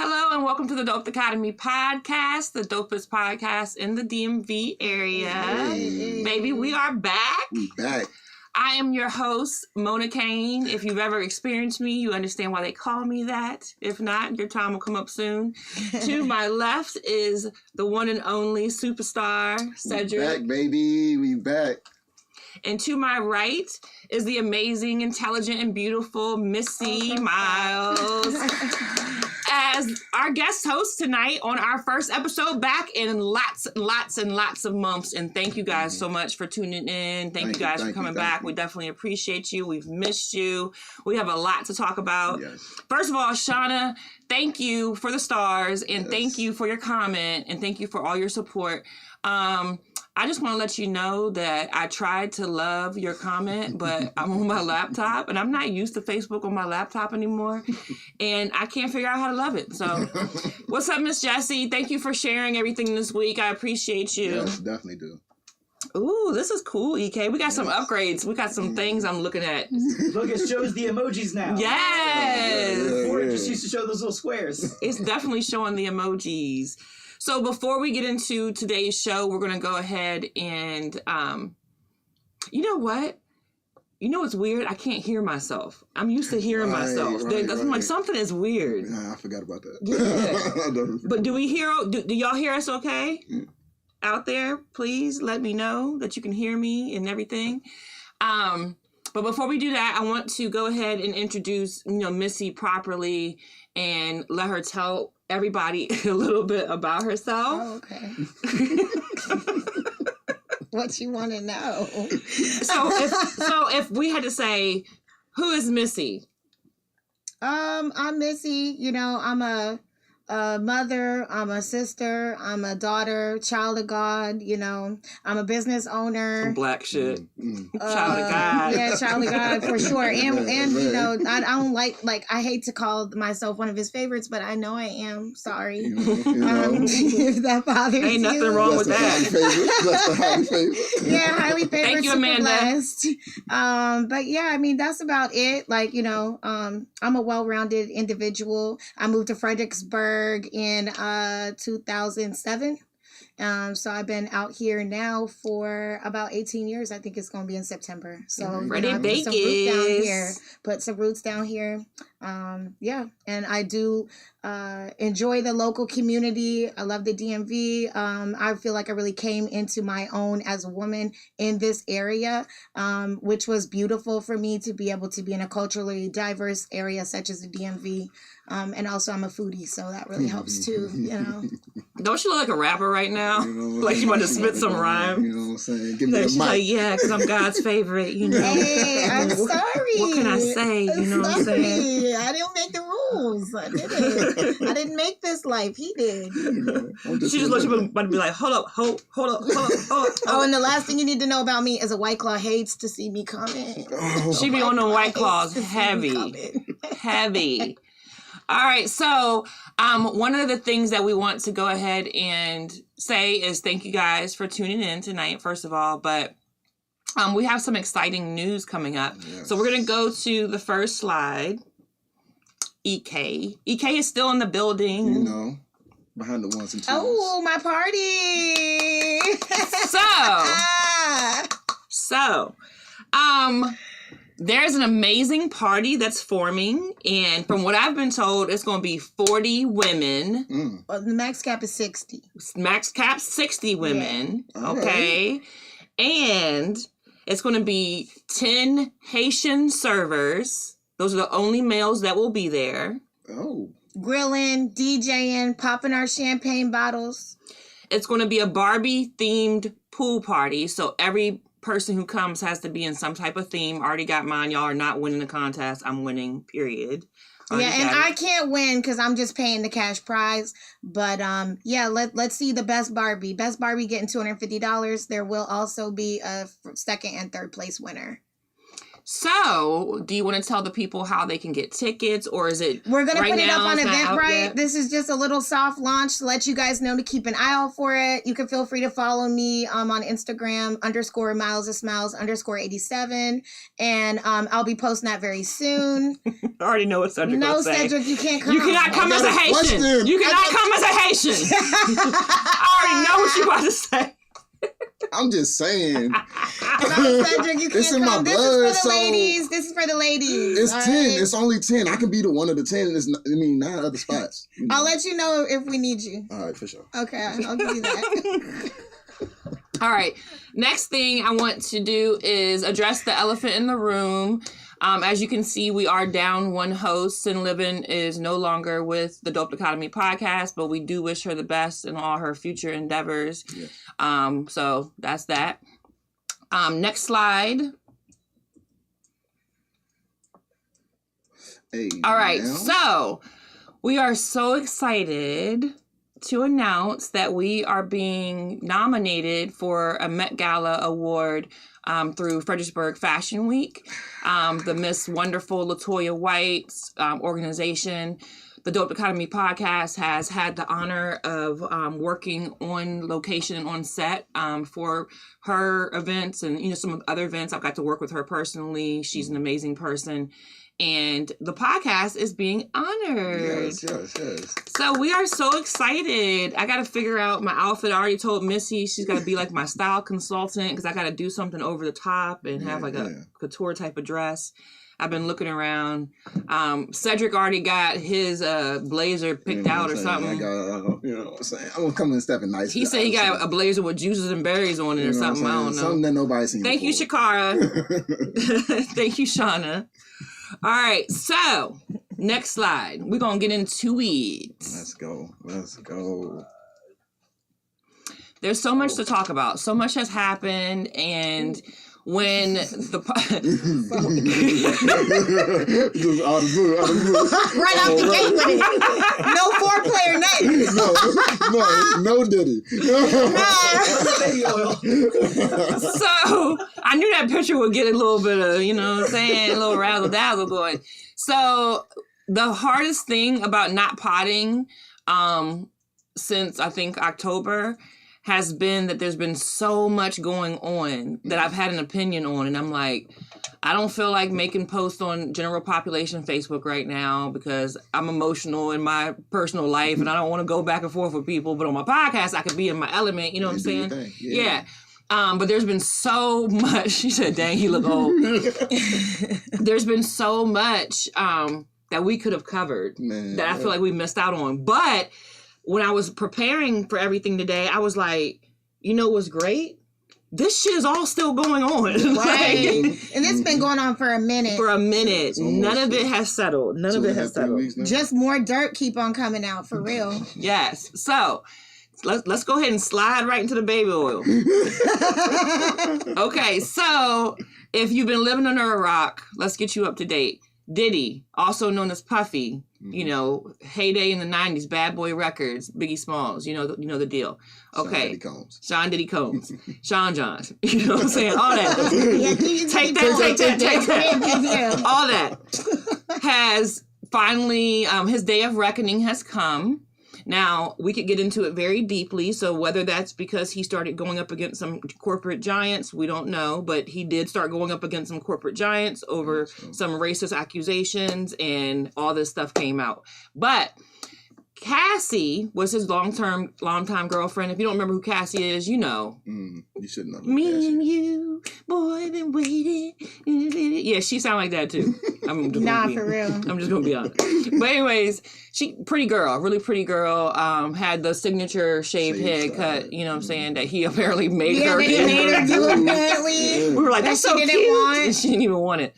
Hello and welcome to the Dope Academy podcast, the dopest podcast in the DMV area. Hey. Baby, we are back. We back. I am your host, Mona Kane. If you've ever experienced me, you understand why they call me that. If not, your time will come up soon. To my left is the one and only superstar, Cedric. We back, baby. We back. And to my right is the amazing, intelligent, and beautiful Missy Miles. As our guest host tonight on our first episode back in lots of months. And thank you guys so much for tuning in. Thank you guys for coming back. We definitely appreciate you. We've missed you. We have a lot to talk about. Yes. First of all, Shauna, thank you for the stars and thank you for your comment and thank you for all your support. I just want to let you know that I tried to love your comment, but I'm on my laptop and I'm not used to Facebook on my laptop anymore. And I can't figure out how to love it. So what's up, Miss Jessie? Thank you for sharing everything this week. I appreciate you. Yes, definitely do. Ooh, this is cool, EK. We got some upgrades. We got some things I'm looking at. Look, it shows the emojis now. Yes. Before it just used to show those little squares. It's definitely showing the emojis. So before we get into today's show, we're going to go ahead and, you know what? You know what's weird? I can't hear myself. I'm used to hearing myself. I'm like, something is weird. Nah, I forgot about that. Yeah. But do y'all hear us okay? Out there, please let me know that you can hear me and everything. But before we do that, I want to go ahead and introduce, Missy properly and let her tell everybody a little bit about herself. Oh, okay. What you want to know? So if we had to say, who is Missy? I'm Missy. I'm a mother, I'm a sister, I'm a daughter, child of God, I'm a business owner. Some black shit. Child of God. Yeah, child of God for sure. And I don't like I hate to call myself one of his favorites, but I know I am. Sorry. If that bothers you. Ain't nothing wrong with that. That's the highly favorite. Yeah, highly favored. Thank you, Amanda. Blessed. But yeah, that's about it. I'm a well-rounded individual. I moved to Fredericksburg in 2007. So I've been out here now for about 18 years. I think it's going to be in September. So put some roots down here. Put some roots down here. Yeah, and I do enjoy the local community. I love the DMV. I feel like I really came into my own as a woman in this area, which was beautiful for me to be able to be in a culturally diverse area such as the DMV. And also I'm a foodie, so that really helps too, Don't you look like a rapper right now? Like you want to spit some rhyme? You know what I'm saying? Give me she's like, yeah, because I'm God's favorite, Hey, I'm sorry. What can I say? You know what I'm saying? I didn't make the rules. I didn't. I didn't make this life. He did. She just looks at me and be like, hold up. Oh, and the last thing you need to know about me is a White Claw hates to see me coming. She be on the White Claws heavy. All right, so one of the things that we want to go ahead and say is thank you guys for tuning in tonight, first of all, but we have some exciting news coming up. Yes. So we're going to go to the first slide. EK is still in the building. Behind the ones and twos. Oh, my party! So, there's an amazing party that's forming, and from what I've been told, it's going to be 40 women. Well, the max cap is 60. Max cap 60 women, yeah. Okay. Right. And it's going to be 10 Haitian servers. Those are the only males that will be there. Oh. Grilling, DJing, popping our champagne bottles. It's going to be a Barbie-themed pool party, so every person who comes has to be in some type of theme. Already got mine. Y'all are not winning the contest. I'm winning, period. I can't win because I'm just paying the cash prize. But let's see the best Barbie. Best Barbie getting $250. There will also be a second and third place winner. So, do you want to tell the people how they can get tickets, or is it We're gonna right put it up now, on it's not out Eventbrite. yet? This is just a little soft launch to let you guys know to keep an eye out for it. You can feel free to follow me on Instagram _Miles_87, and I'll be posting that very soon. I already know what Cedric No, will say. Cedric, you can't come. You cannot come as a Haitian. question. You cannot come as a Haitian. I already know what you about to say. I'm just saying. No, Cedric, you can't It's in my come. This blood, is for the so- ladies. This is for the ladies. It's all 10. right? It's only 10. I can be the one of the 10. It's not, 9 other spots. You know. I'll let you know if we need you. All right, for sure. Okay, I'll give you that. All right. Next thing I want to do is address the elephant in the room. As you can see, we are down one host. Sin Livin is no longer with the Dope Dichotomy podcast, but we do wish her the best in all her future endeavors. Yeah. So that's that. Next slide. Hey, All right. now. So we are so excited to announce that we are being nominated for a Met Gala award through Fredericksburg Fashion Week. The Miss Wonderful LaToya White's organization. The Dope Dichotomy podcast has had the honor of working on location and on set for her events and some of the other events. I've got to work with her personally. She's an amazing person. And the podcast is being honored. Yes. So we are so excited. I got to figure out my outfit. I already told Missy she's got to be like my style consultant because I got to do something over the top and have like a couture type of dress. I've been looking around. Cedric already got his blazer picked out or something. I got, you know what I'm saying? I'm going to come in stepping nice. He said he got a blazer with juices and berries on it or something. I don't know. Something that nobody's seen Thank you, before. Shakara. Thank you, Shauna. All right, so next slide. We're going to get into it. Let's go. There's so much to talk about. So much has happened, and when the Just out of blue. Right out the gate with it. No foreplay or nothing. No Diddy. Baby oil. So I knew that picture would get a little bit of, you know what I'm saying, a little razzle dazzle going. So the hardest thing about not potting since I think October has been that there's been so much going on that I've had an opinion on, and I'm like, I don't feel like making posts on general population Facebook right now because I'm emotional in my personal life and I don't want to go back and forth with people, but on my podcast I could be in my element, you know what I'm saying? Yeah. But there's been so much. She said, dang, he look old. There's been so much that we could have covered that I feel like we missed out on. But when I was preparing for everything today, I was like, you know what's great? This shit is all still going on. Right. And it's been going on for a minute. For a minute. None of it has settled. None of it has settled. Just more dirt keep on coming out, for real. Yes. So let's go ahead and slide right into the baby oil. Okay, so if you've been living under a rock, let's get you up to date. Diddy, also known as Puffy, you know, heyday in the 90s, Bad Boy Records, Biggie Smalls, you know the deal. Okay. Sean Diddy Combs. Sean John. You know what I'm saying? All that. Take that. All that has finally, his day of reckoning has come. Now, we could get into it very deeply. So whether that's because he started going up against some corporate giants, we don't know. But he did start going up against some corporate giants over some racist accusations, and all this stuff came out. But Cassie was his longtime girlfriend. If you don't remember who Cassie is, you know. You should know. Me and you, boy, been waiting. Yeah, she sound like that too. I'm just for real. I'm just gonna be honest. But anyways, pretty girl, really pretty girl. Had the signature shaved head cut. You know what I'm saying? That he apparently made her. Yeah, made her do apparently. We were like, that's so she cute. didn't want. And she didn't even want it.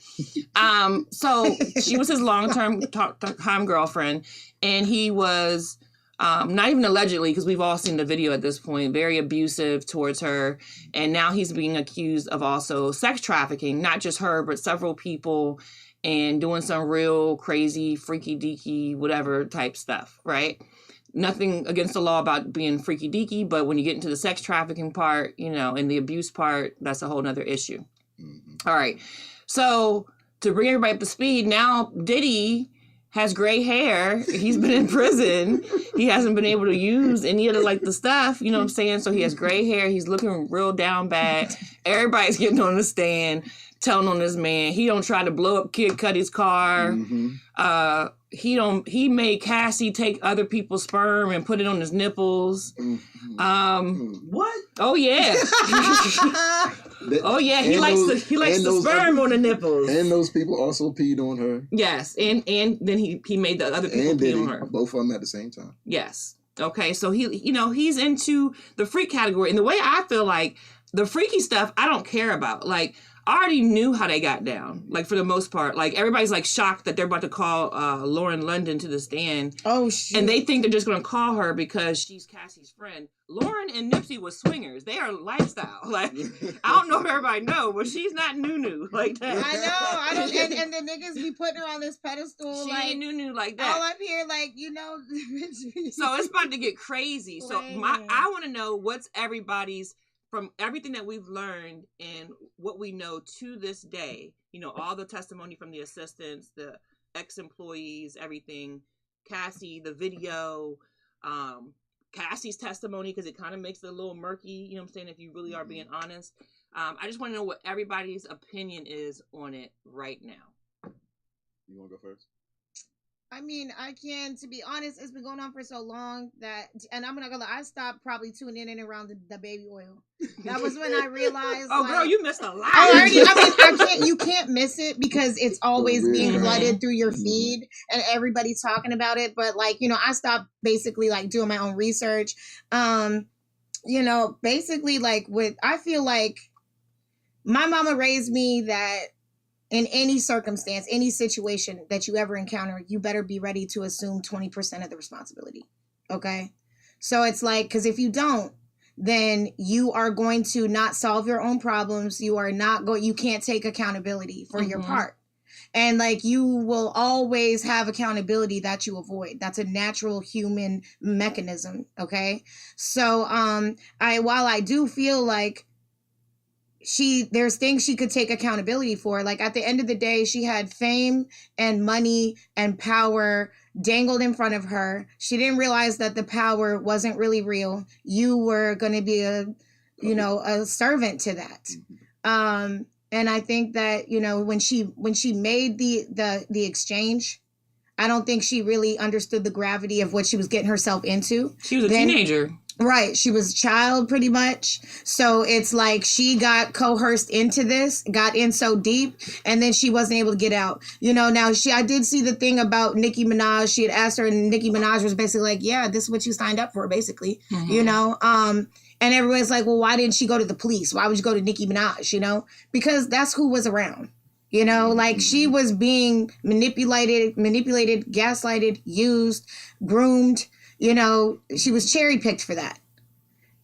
So she was his long-term time girlfriend, and he was not even allegedly, because we've all seen the video at this point, very abusive towards her. And now he's being accused of also sex trafficking, not just her, but several people, and doing some real crazy, freaky deaky, whatever type stuff, right? Nothing against the law about being freaky deaky, but when you get into the sex trafficking part, you know, and the abuse part, that's a whole nother issue. All right. So to bring everybody up to speed, now Diddy has gray hair. He's been in prison. He hasn't been able to use any of the stuff, you know what I'm saying? So he has gray hair. He's looking real down bad. Everybody's getting on the stand, telling on this man. He don't try to blow up Kid Cudi's car. He made Cassie take other people's sperm and put it on his nipples. What? Oh yeah. Oh yeah, he likes the sperm on the nipples. And those people also peed on her. Yes, and then he made the other people pee on her. Both of them at the same time. Yes. Okay, so he's into the freak category. And the way I feel like the freaky stuff I don't care about. Like I already knew how they got down, like for the most part. Like everybody's like shocked that they're about to call Lauren London to the stand. Oh shit. And they think they're just gonna call her because she's Cassie's friend. Lauren and Nipsey was swingers. They are lifestyle. Like I don't know if everybody know, but she's not Nunu like that. I know. I don't. And the niggas be putting her on this pedestal. She like, ain't Nunu like that. All up here, like So it's about to get crazy. So I want to know what's everybody's, from everything that we've learned and what we know to this day, all the testimony from the assistants, the ex-employees, everything, Cassie, the video, Cassie's testimony, because it kind of makes it a little murky, you know what I'm saying, if you really are being honest. I just want to know what everybody's opinion is on it right now. You want to go first? I mean, I can, to be honest, it's been going on for so long that, and I'm not gonna lie, I stopped probably tuning in around the baby oil. That was when I realized. Oh, girl, you missed a lot. You can't miss it because it's always being flooded through your feed and everybody's talking about it. But I stopped basically doing my own research. Basically I feel like my mama raised me that in any circumstance, any situation that you ever encounter, you better be ready to assume 20% of the responsibility. Okay? So it's because if you don't, then you are going to not solve your own problems. You can't take accountability for your part. And you will always have accountability that you avoid. That's a natural human mechanism. Okay? So while I do feel like there's things she could take accountability for. At the end of the day, she had fame and money and power dangled in front of her. She didn't realize that the power wasn't really real. You were going to be a servant to that. And I think that, when she made the exchange, I don't think she really understood the gravity of what she was getting herself into. She was a teenager. Right. She was a child pretty much. So it's she got coerced into this, got in so deep, and then she wasn't able to get out. Now I did see the thing about Nicki Minaj. She had asked her, and Nicki Minaj was basically yeah, this is what you signed up for, basically. And everyone's well, why didn't she go to the police? Why would you go to Nicki Minaj? Because that's who was around. She was being manipulated, gaslighted, used, groomed. She was cherry picked for that.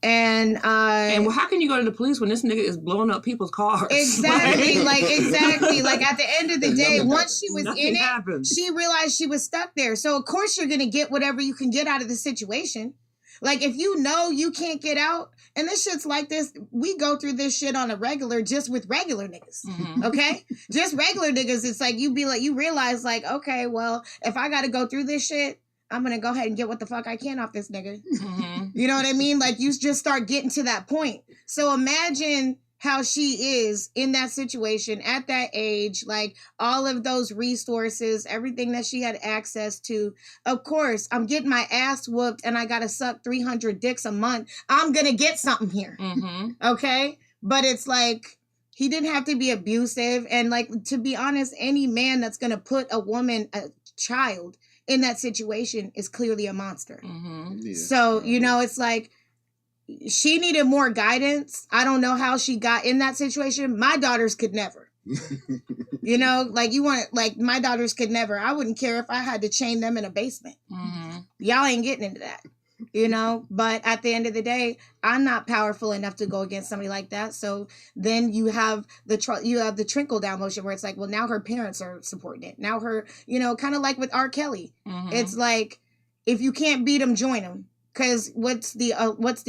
And how can you go to the police when this nigga is blowing up people's cars? Exactly. Exactly. At the end of the day, once she was in it, she realized she was stuck there. So of course you're gonna get whatever you can get out of the situation. If you can't get out, and this shit's like this, we go through this shit on a regular, just with regular niggas. Okay? Just regular niggas. It's you realize okay, well, if I gotta go through this shit, I'm going to go ahead and get what the fuck I can off this nigga. You know what I mean? You just start getting to that point. So imagine how she is in that situation at that age, all of those resources, everything that she had access to. Of course, I'm getting my ass whooped and I got to suck 300 dicks a month. I'm going to get something here. Okay? But it's he didn't have to be abusive. And to be honest, any man that's going to put a child in that situation is clearly a monster. Yeah. So, it's she needed more guidance. I don't know how she got in that situation. My daughters could never. My daughters could never. I wouldn't care if I had to chain them in a basement. Y'all ain't getting into that. But at the end of the day, I'm not powerful enough to go against somebody like that. So then you have the trickle down motion where it's well, now her parents are supporting it. Now her, kind of like with R. Kelly. It's if you can't beat them, join them. Because what's the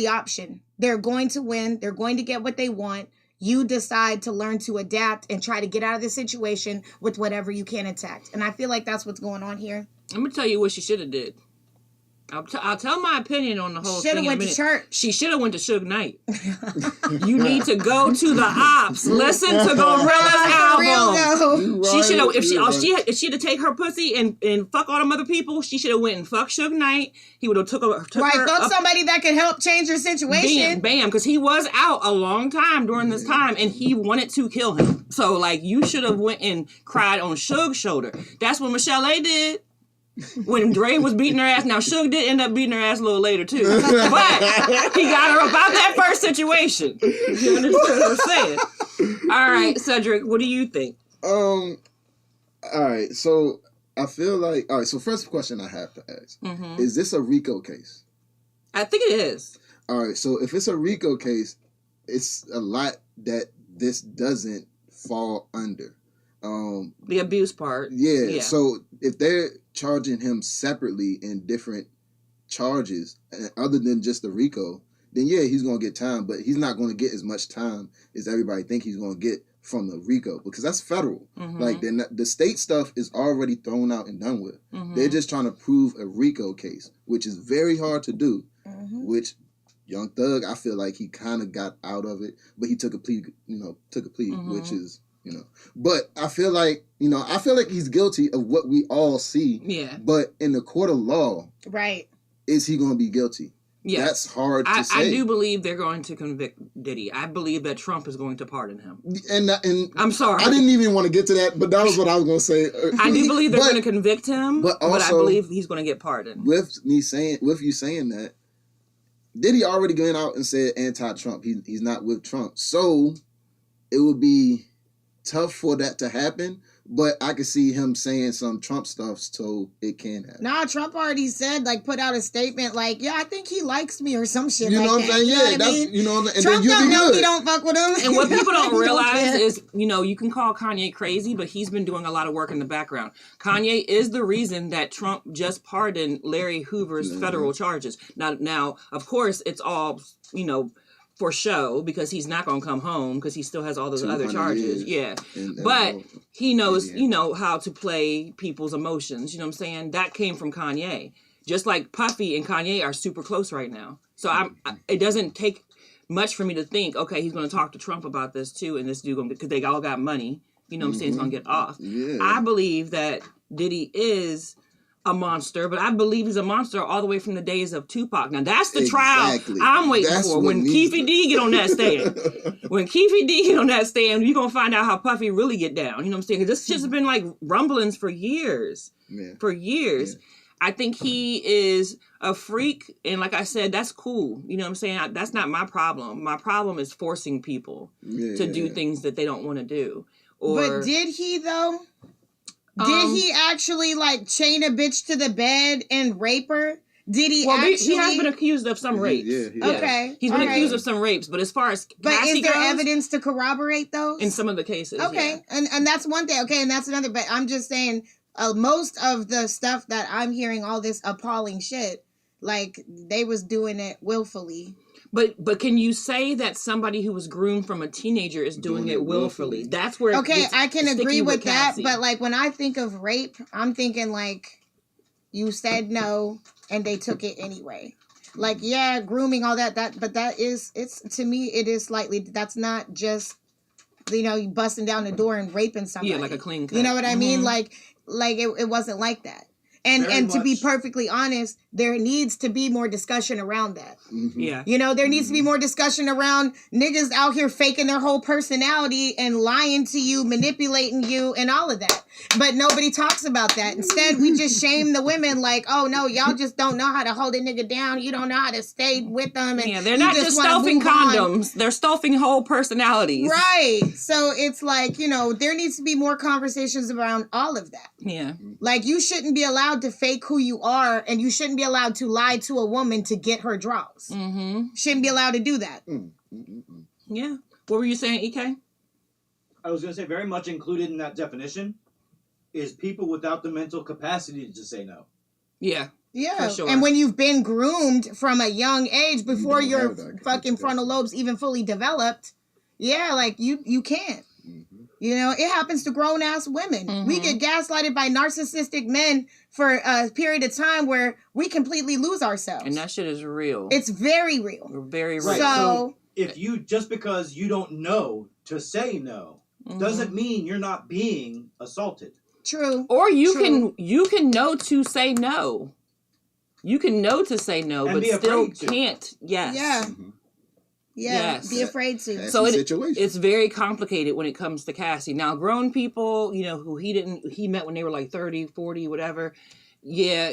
option? They're going to win. They're going to get what they want. you decide to learn to adapt and try to get out of the situation with whatever you can attack. And I feel like that's what's going on here. I'm gonna tell you what she should have did. I'll tell my opinion on the whole thing. Should have went to church. She should have went to Suge Knight. You need to go to the ops. Listen to Gorilla's album. She should have. If she had to take her pussy and fuck all them other people, she should have went and fucked Suge Knight. He would have took her. Fuck somebody that could help change your situation. Bam, because he was out a long time during this time, and he wanted to kill him. So like, you should have went and cried on Suge's shoulder. That's what Michelle A did. When Dre was beating her ass. Now, Suge did end up beating her ass a little later, too. But he got her about that first situation. You understand what I'm saying? All right, Cedric, what do you think? All right, so I feel like... All right, so first question I have to ask. Mm-hmm. Is this a RICO case? I think it is. All right, so if it's a RICO case, it's a lot that this doesn't fall under. The abuse part. Yeah, so if they're charging him separately in different charges, other than just the RICO, then yeah, he's going to get time, but he's not going to get as much time as everybody think he's going to get from the RICO, because that's federal. Mm-hmm. Like, the state stuff is already thrown out and done with. Mm-hmm. They're just trying to prove a RICO case, which is very hard to do, which Young Thug, I feel like he kind of got out of it, but he took a plea, which is... But I feel like, he's guilty of what we all see. Yeah. But in the court of law, right, is he going to be guilty? Yeah. That's hard to say. I do believe they're going to convict Diddy. I believe that Trump is going to pardon him. And I'm sorry. I didn't even want to get to that, but that was what I was going to say. I do believe they're going to convict him, but I believe he's going to get pardoned. With you saying that, Diddy already went out and said anti-Trump. He's not with Trump. So it would be tough for that to happen, but I could see him saying some Trump stuff so it can happen. Nah, Trump already said, put out a statement like, yeah, I think he likes me or some shit. You know what I'm saying? Yeah, that's, and Trump don't know he don't fuck with him. And what people don't realize is, you can call Kanye crazy, but he's been doing a lot of work in the background. Kanye is the reason that Trump just pardoned Larry Hoover's federal charges. Now, of course, it's all, for show, because he's not going to come home because he still has all those other charges. Yeah. But he knows, how to play people's emotions. You know what I'm saying? That came from Kanye. Just like Puffy and Kanye are super close right now. So it doesn't take much for me to think, okay, he's going to talk to Trump about this too, and this dude, because they all got money. You know what I'm saying? He's going to get off. Yeah. I believe that Diddy is a monster, but I believe he's a monster all the way from the days of Tupac. Now that's the trial I'm waiting for. When Keefe D get on that stand. When Keefe D get on that stand, you're gonna find out how Puffy really get down. You know what I'm saying? Because this shit's been like rumblings for years. Yeah. For years. Yeah. I think he is a freak, and like I said, that's cool. You know what I'm saying? That's not my problem. My problem is forcing people to do things that they don't want to do. But did he though? Did he actually chain a bitch to the bed and rape her? Did he actually? He has been accused of some rapes. Okay. He's been accused of some rapes, but as far as is there evidence to corroborate those? In some of the cases. Okay. Yeah. And that's one thing. Okay, and that's another. But I'm just saying, most of the stuff that I'm hearing, all this appalling shit, they was doing it willfully. But can you say that somebody who was groomed from a teenager is doing it willfully? That's where I can agree with that. But when I think of rape, I'm thinking you said no and they took it anyway. Grooming, all that but that is, it's, to me, it is slightly, that's not just you busting down the door and raping somebody. Yeah, like a clean cut. You know what I mean? It wasn't like that. And to be perfectly honest, there needs to be more discussion around that. Mm-hmm. Yeah. There needs to be more discussion around niggas out here faking their whole personality and lying to you, manipulating you, and all of that. But nobody talks about that. Instead, we just shame the women oh, no, y'all just don't know how to hold a nigga down. You don't know how to stay with them. And they're not just stuffing condoms. They're stuffing whole personalities. Right. So it's there needs to be more conversations around all of that. Yeah. You shouldn't be allowed to fake who you are, and you shouldn't be allowed to lie to a woman to get her draws. Mm-hmm. Shouldn't be allowed to do that. Mm-hmm. Yeah. What were you saying, EK? I was going to say very much included in that definition is people without the mental capacity to say no. Yeah. Yeah. Sure. And when you've been groomed from a young age before your fucking frontal lobes even fully developed, Yeah, like you can't. Mm-hmm. You know, it happens to grown ass women. Mhm. We get gaslighted by narcissistic men for a period of time where we completely lose ourselves. And that shit is real. It's very real. Very real. Right. So- If you, just because you don't know to say no, doesn't mean you're not being assaulted. True. Or you True. can know to say no. You can know to say no, And but be still afraid to. can't. Yes. Yeah. Mm-hmm. Yeah. Yes. Be afraid to. That's So the it- situation. It's very complicated when it comes to Cassie. Now, grown people, you know, who he met when they were like 30, 40, whatever. Yeah,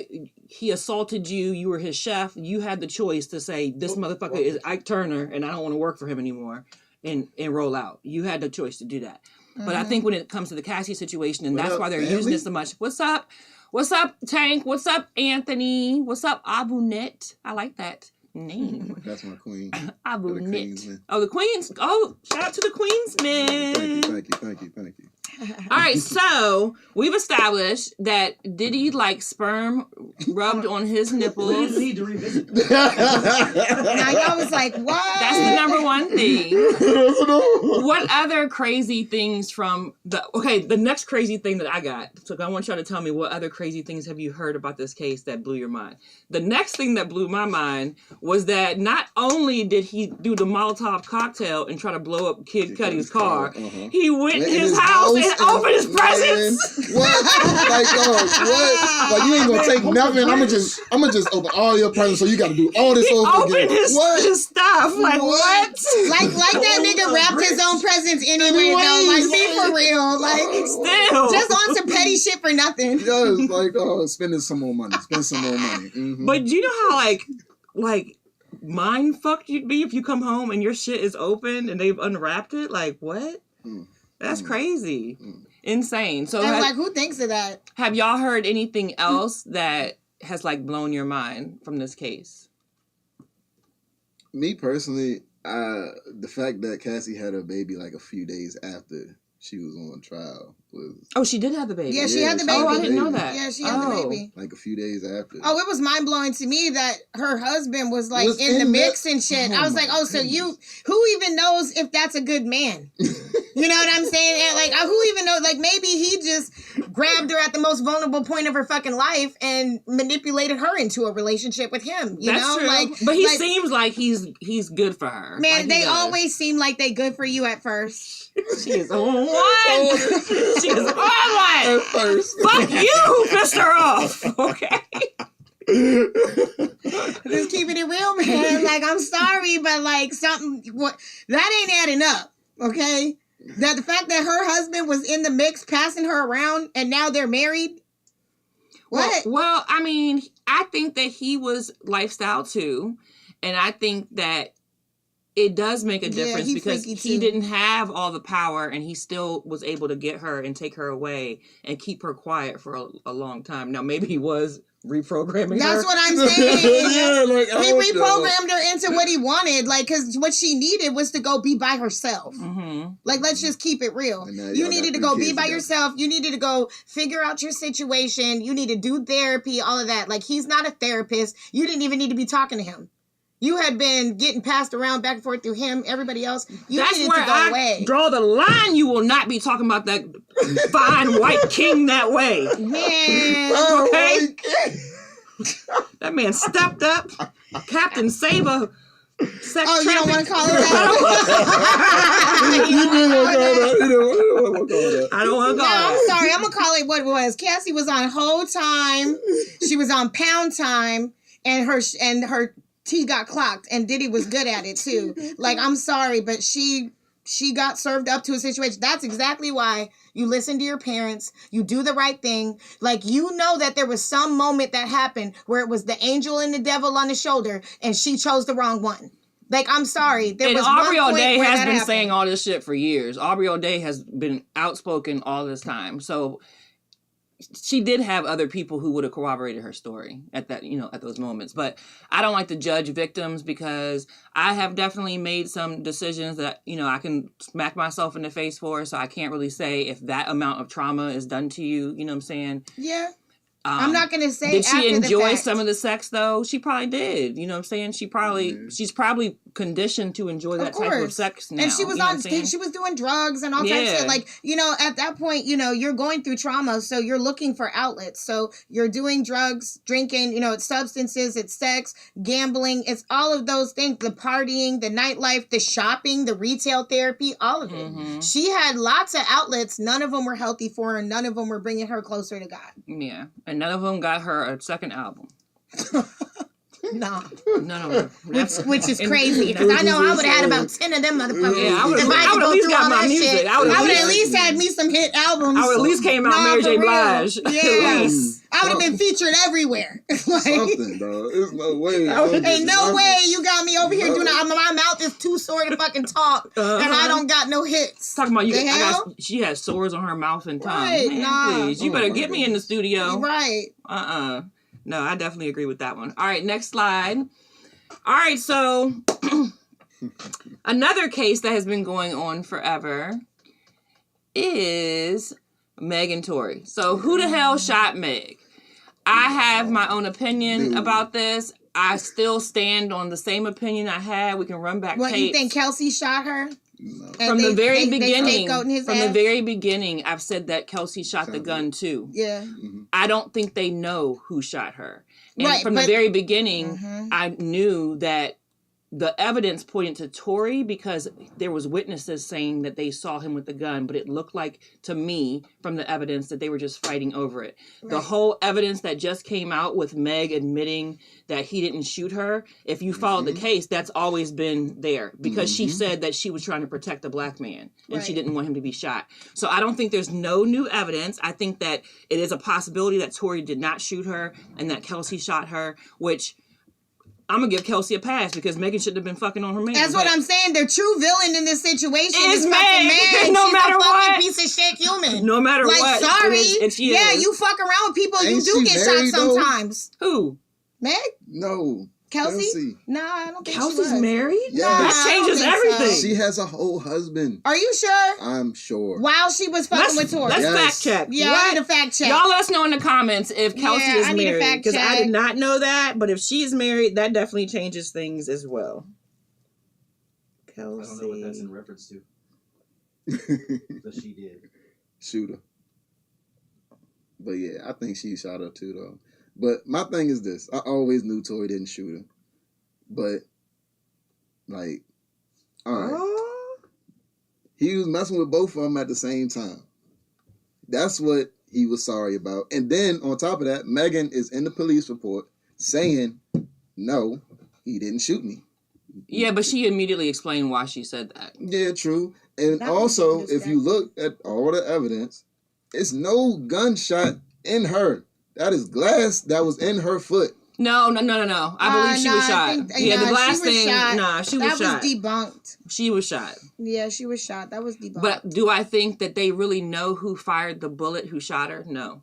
he assaulted you. You were his chef. You had the choice to say, this motherfucker is Ike Turner and I don't want to work for him anymore and roll out. You had the choice to do that. But I think when it comes to the Cassie situation, and What that's up, why they're family? using it so much. What's up? What's up, Tank? What's up, Anthony? What's up, Abunet? I like that name. That's my queen. Abunet. Queensmen. Oh, the Queens. Oh, shout out to the Queensmen. Thank you. All right, so we've established that Diddy likes sperm rubbed on his We nipples. didn't need to revisit. Now y'all was like, what? That's the number one thing. What other crazy things from the next crazy thing that I got. So I want y'all to tell me what other crazy things have you heard about this case that blew your mind. The next thing that blew my mind was that not only did he do the Molotov cocktail and try to blow up Kid Cudi's car, Uh-huh. he went in In his his house and house opened his man, presents. What? Like, what? Like, you ain't gonna take nothing. I'm gonna just open all your presents, so you gotta do all this He over again. opened his stuff. Like, what? Like that nigga wrapped his own presents anyway, though. Like, be for real. Like, Still. just on some petty shit for nothing. Yes, like, spending some more money. Spend some more money. Mm-hmm. But you know how like mind fucked you'd be if you come home and your shit is open and they've unwrapped it? Like, what? That's crazy. Insane. So And like, who thinks of that? have y'all heard anything else that has like blown your mind from this case? Me personally, the fact that Cassie had her baby like a few days after she was on trial was Oh, she did have the baby. Yeah, she had the baby. Oh, I didn't know that. Yeah, she had the Oh. baby. like a few days after. Oh, it was mind blowing to me that her husband was like Was in the in mix that- and shit. Oh I was my like, oh, so goodness. who even knows if that's a good man? You know what I'm saying? And like, who even knows? Like, maybe he just grabbed her at the most vulnerable point of her fucking life and manipulated her into a relationship with him. You That's know, true. like, But he like, seems like he's good for her. man, Like, he they does. always seem like they good for you at first. She is on one. She is on one. At first. Fuck you who pissed her off. Okay. Just keeping it real, man. Like, I'm sorry, but like that ain't adding up. Okay. That the fact that her husband was in the mix, passing her around, and now they're married. What? Well, I mean, I think that he was lifestyle too, and I think that it does make a Yeah, difference he because freaky he too. didn't have all the power, and he still was able to get her and take her away and keep her quiet for a long time. Now, maybe he was reprogramming her. That's what I'm saying. Yeah, like, I He don't know. reprogrammed her into what he wanted, like, because what she needed was to go be by herself. Mm-hmm. Like, let's just keep it real. And now You y'all needed to got go 3 be kids by together. yourself. You needed to go figure out your situation. You need to do therapy, all of that. Like, he's not a therapist. You didn't even need to be talking to him. You had been getting passed around back and forth through him, everybody else. You That's needed where to go I away. draw the line. You will not be talking about that fine white king that way. Man. Oh, Okay. my God. That man stepped up. Captain Saber. Sex Oh, you don't want to call her You didn't want to call that? that. You didn't want to call that. I don't want to No, call I'm it. sorry. I'm going to call it what it was. Cassie was on whole time. She was on pound time. And her T got clocked. And Diddy was good at it, too. Like, I'm sorry, but she got served up to a situation. That's exactly why you listen to your parents. You do the right thing. Like, you know that there was some moment that happened where it was the angel and the devil on the shoulder, and she chose the wrong one. Like, I'm sorry. There And was Aubrey one point O'Day where has that been happened. saying all this shit for years. Aubrey O'Day has been outspoken all this time. So she did have other people who would have corroborated her story at that, at those moments. But I don't like to judge victims because I have definitely made some decisions that, I can smack myself in the face for. So I can't really say if that amount of trauma is done to you, you know what I'm saying? Yeah. I'm not gonna say. Did she after enjoy the fact. some of the sex though? She probably did. You know what I'm saying? She's probably conditioned to enjoy that type of sex now. And she was she was doing drugs and all types of shit. Like, you know, at that point, you know, you're going through trauma, so you're looking for outlets. So you're doing drugs, drinking, you know, it's substances, it's sex, gambling, it's all of those things, the partying, the nightlife, the shopping, the retail therapy, all of it. Mm-hmm. She had lots of outlets. None of them were healthy for her. None of them were bringing her closer to God. Yeah. And none of them got her a second album. Nah. None of them. Which is crazy, because I know I would have had about 10 of them motherfuckers. Yeah, I would have at least got my music. Shit. I would have at least had me some hit albums. I would at least came out Mary J. Blige. Yeah. I would have been featured everywhere. Something, dog. There's no way. Ain't no way you got me over here doing that. My mouth is too sore to fucking talk, and I don't got no hits. Talking about she has sores on her mouth and tongue. Right, Man, please. You better get me in the studio. Right. No, I definitely agree with that one. All right, next slide. All right, so another case that has been going on forever is Meg and Tory. So who the hell shot Meg? I have my own opinion about this. I still stand on the same opinion I had. We can run back tapes. You think Kelsey shot her? No. From the very beginning, I've said that Kelsey shot the gun too. Yeah. Mm-hmm. I don't think they know who shot her. And from the very beginning, I knew that the evidence pointed to Tory because there was witnesses saying that they saw him with the gun, but it looked like to me from the evidence that they were just fighting over it. Right. The whole evidence that just came out with Meg admitting that he didn't shoot her, if you followed the case, that's always been there because she said that she was trying to protect a black man and she didn't want him to be shot. So I don't think there's no new evidence. I think that it is a possibility that Tory did not shoot her and that Kelsey shot her, which I'm going to give Kelsey a pass because Megan shouldn't have been fucking on her man. That's what I'm saying. The true villain in this situation is Meg. fucking Meg. No She's matter a fucking what. piece of shit human. No matter what. Sorry. And she yeah, is. you fuck around with people, Ain't you do she get shot married, though? sometimes. Who? Meg? No. Kelsey? Nah, I don't think Kelsey's she was. married? Yes. That changes everything. She has a whole husband. Are you sure? I'm sure. While she was fucking with Tory. Let's Yes. fact check. Yeah, I need a fact check. Y'all let us know in the comments if Kelsey is I need a married. fact Because I check. did not know that, but if she's married, that definitely changes things as well. Kelsey. I don't know what that's in reference to. But she did. Shooter. But yeah, I think she shot her too, though. But my thing is this. I always knew Tory didn't shoot her. But, like, all right. He was messing with both of them at the same time. That's what he was sorry about. And then, on top of that, Megan is in the police report saying, no, he didn't shoot me. Yeah, but she immediately explained why she said that. Yeah, true. And That also, was if you look at all the evidence, it's no gunshot in her. That is glass that was in her foot. No. I believe she was shot. The glass thing. She was shot. That was debunked. She was shot. Yeah, she was shot. That was debunked. But do I think that they really know who fired the bullet, who shot her? No.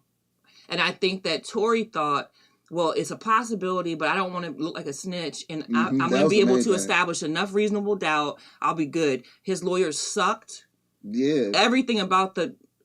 And I think that Tory thought, well, it's a possibility, but I don't want to look like a snitch. And I'm going to be able to establish enough reasonable doubt. I'll be good. His lawyers sucked. Yeah. Everything about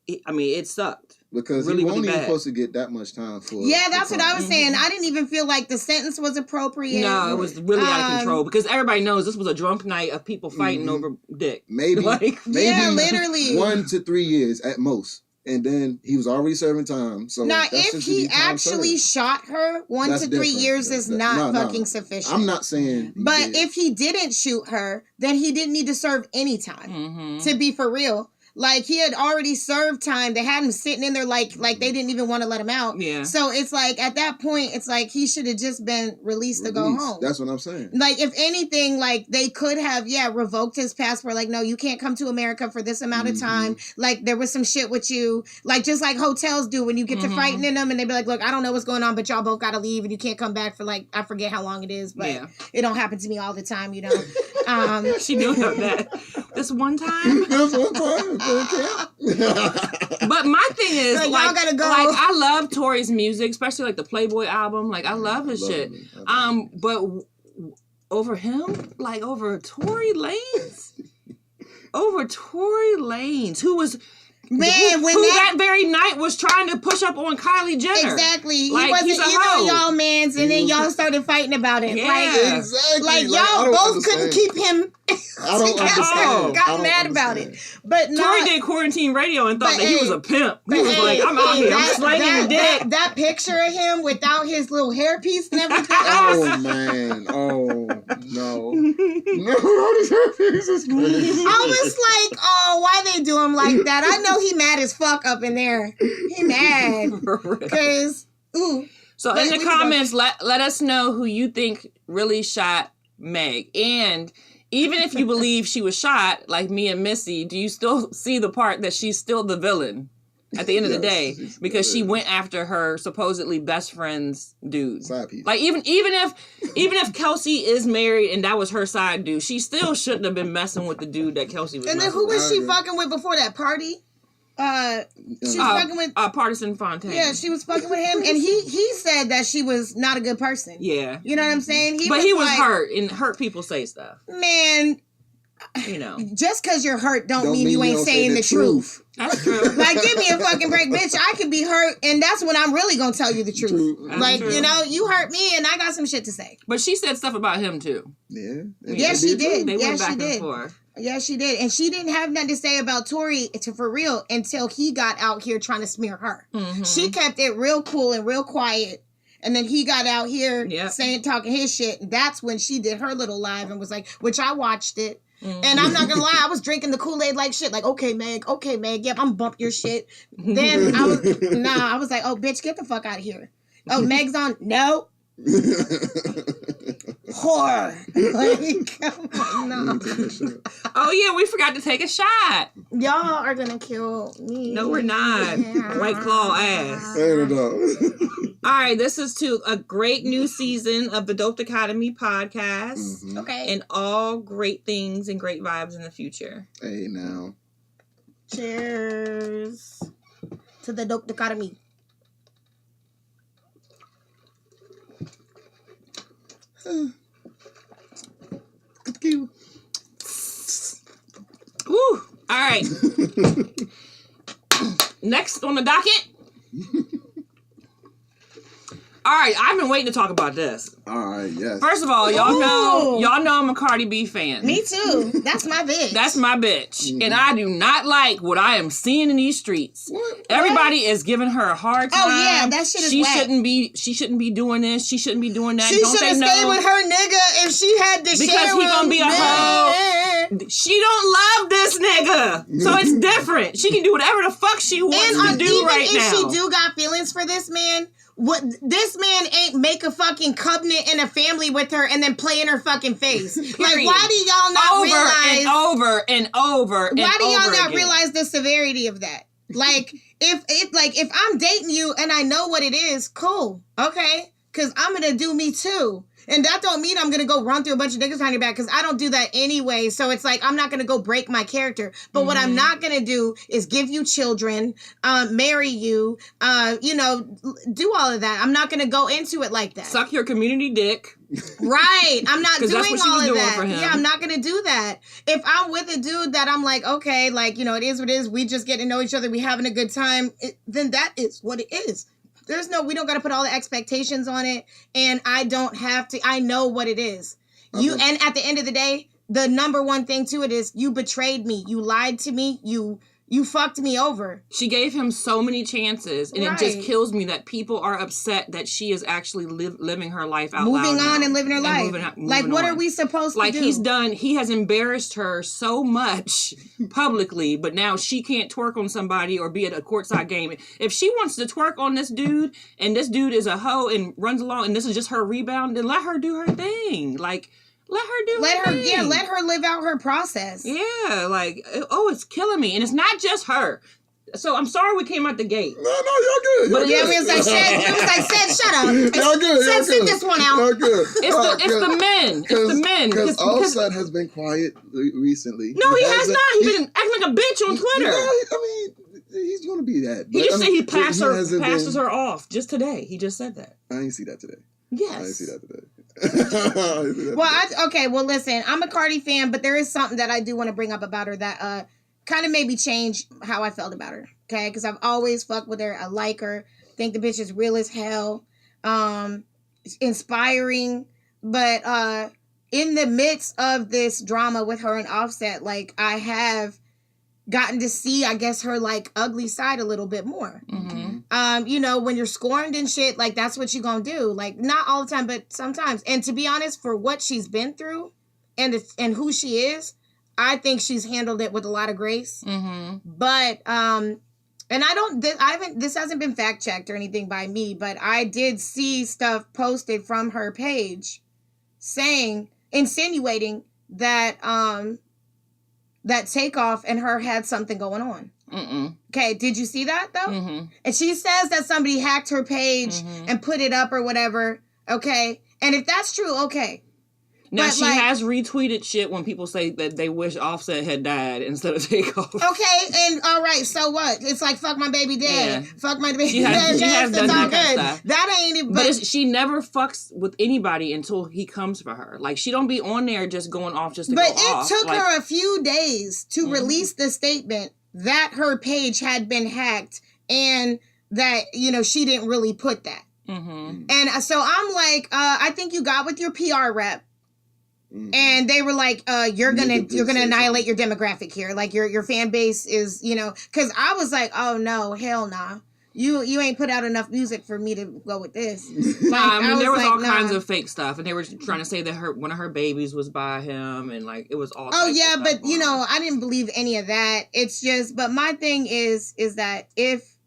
it sucked. Because really, he wasn't really even bad. supposed to get that much time for. Yeah, that's what I was saying. I didn't even feel like the sentence was appropriate. No, it was really out of control because everybody knows this was a drunk night of people fighting over dick. Maybe yeah, literally 1 to 3 years at most. And then he was already serving time. So now, if he actually shot her, 1 to 3 years is not fucking sufficient. I'm not saying. But if he didn't shoot her, then he didn't need to serve any time. To be for real. Like, he had already served time. They had him sitting in there like they didn't even want to let him out. Yeah. So it's like, at that point, it's like he should have just been released to go home. That's what I'm saying. Like, if anything, like, they could have, revoked his passport. Like, no, you can't come to America for this amount of time. Like, there was some shit with you. Like, just like hotels do when you get to fighting in them and they be like, look, I don't know what's going on, but y'all both got to leave and you can't come back for, like, I forget how long it is, but it don't happen to me all the time, you know. She knew that. This one time? But my thing is, y'all gotta go. Like, I love Tory's music, especially like the Playboy album. Like, I love his shit. But over him, like over Tory Lanez, who was Man, when who that that very night was trying to push up on Kylie Jenner. exactly, Like, he wasn't he's a either hoe. of y'all mans, and then y'all started fighting about it. Yeah. Exactly. Like I y'all don't both couldn't understand. keep him. I don't together. understand. Got I don't mad about understand. it, but no. Tori did quarantine radio and thought But that he hey, was a pimp. He but was like, I'm out here, I'm slinging dick. That picture of him without his little hairpiece and everything. Oh man! Oh no! No, this hairpiece is crazy. I was like, oh, why they do him like that? I know he mad as fuck up in there. He mad because ooh. So But in the we comments, let us know who you think really shot Meg. And even if you believe she was shot, like me and Missy, do you still see the part that she's still the villain at the end of the day? Because she went after her supposedly best friend's dude. Side piece. Like even if Kelsey is married and that was her side dude, she still shouldn't have been messing with the dude that Kelsey was And then messing who with. was she fucking with before that party? She was fucking with. Partisan Fontaine. Yeah, she was fucking with him, and he said that she was not a good person. Yeah. You know what I'm saying? But he was hurt, and hurt people say stuff. Man, You know. just because you're hurt don't mean you ain't saying the truth. That's true. Like, give me a fucking break, bitch. I could be hurt, and that's when I'm really gonna tell you the truth. True. Like, true. you know, you hurt me, and I got some shit to say. But she said stuff about him too. Yeah. Yes, she did. They Yes, went back she and did. forth. Yeah, she did, and she didn't have nothing to say about Tori for real until he got out here trying to smear her. Mm-hmm. She kept it real cool and real quiet. And then he got out here talking his shit. And that's when she did her little live and was like, which I watched it. Mm-hmm. And I'm not gonna lie, I was drinking the Kool-Aid like shit. Like, okay, Meg, yep, I'm bump your shit. Then I was like, oh, bitch, get the fuck out of here. Oh, Meg's on? No. Whore. Like, I'm like, no. Oh yeah, we forgot to take a shot. Y'all are gonna kill me. No, we're not. White Claw ass. Ain't it all? All right, this is to a great new season of the Dope Academy podcast. Mhm. Okay. And all great things and great vibes in the future. Hey now. Cheers to the Dope Dichotomy. Thank you. Woo! All right. Next on the docket. All right, I've been waiting to talk about this. All right, yes. First of all, y'all know I'm a Cardi B fan. Me too. That's my bitch. That's my bitch. And I do not like what I am seeing in these streets. What? Everybody is giving her a hard time. Oh, yeah, that shit is she whack. shouldn't be doing this. She shouldn't be doing that. She Don't should they have know? stayed with her nigga if she had to Because share he gonna him. be a hoe. She don't love this nigga. So it's different. She can do whatever the fuck she wants to do even right if now. she do got feelings for this man, what this man ain't make a fucking covenant in a family with her and then play in her fucking face. Like, Period. why do y'all not realize? And over Why do y'all not again. realize the severity of that? Like, if I'm dating you and I know what it is, cool, okay, because I'm gonna do me too. And that don't mean I'm going to go run through a bunch of niggas behind your back because I don't do that anyway. So it's like, I'm not going to go break my character. But what I'm not going to do is give you children, marry you, do all of that. I'm not going to go into it like that. Suck your community dick. Right. I'm not 'Cause doing that's what she all was of doing that. for him. Yeah, I'm not going to do that. If I'm with a dude that I'm like, okay, like, it is what it is. We just get to know each other. We having a good time. Then that is what it is. We don't got to put all the expectations on it. And I don't have to, I know what it is. And at the end of the day, the number one thing to it is you betrayed me. You lied to me. You fucked me over. She gave him so many chances, and Right. it just kills me that people are upset that she is actually living her life out Moving loud on now. and living her life. moving like, what on. are we supposed to do? He has embarrassed her so much publicly, but now she can't twerk on somebody or be at a courtside game. If she wants to twerk on this dude, and this dude is a hoe and runs along, and this is just her rebound, then let her do her thing. Like, let her thing. Let her live out her process. Yeah, like, oh, it's killing me. And it's not just her. So I'm sorry we came out the gate. No, y'all good. But Y'all yeah, good. We was like, shut up. Y'all good. Said, sit this one out. Y'all good. It's the men. It's the men. Because Offset has been quiet recently. No, he has not. He's been acting like a bitch on Twitter. I mean, he's going to be that. He just said he hasn't passes been- her off just today. He just said that. I didn't see that today. Yes. I didn't see that today. Well, listen, I'm a Cardi fan, but there is something that I do want to bring up about her that kind of made me change how I felt about her. Okay, because I've always fucked with her. I like her. Think the bitch is real as hell. Inspiring. But in the midst of this drama with her and Offset, like, I have gotten to see, I guess, her like ugly side a little bit more. You know, when you're scorned and shit, like, that's what you gonna do. Like, not all the time, but sometimes. And to be honest, for what she's been through and who she is, I think she's handled it with a lot of grace. But and this hasn't been fact checked or anything by me, but I did see stuff posted from her page insinuating that that Takeoff and her had something going on. Okay, did you see that though? And she says that somebody hacked her page and put it up or whatever. Okay, and if that's true, okay. Now, but she has retweeted shit when people say that they wish Offset had died instead of Takeoff. Okay, and all right, so what? It's like, fuck my baby dad. Yeah. Fuck my baby She dad. has done It's all that kind of good. stuff. That ain't it. But she never fucks with anybody until he comes for her. Like, she don't be on there just going off just to go off. But it took her a few days to release the statement that her page had been hacked and that, you know, she didn't really put that. And so I'm like, I think you got with your PR rep. And they were like, you're gonna annihilate your demographic here. Like, your fan base is, you know, because I was like, oh no, hell nah. You ain't put out enough music for me to go with this. Like, I mean, there was like, all kinds of fake stuff, and they were trying to say that one of her babies was by him, and like, it was all. Oh yeah, but you know, I didn't believe any of that. It's just, but my thing is that if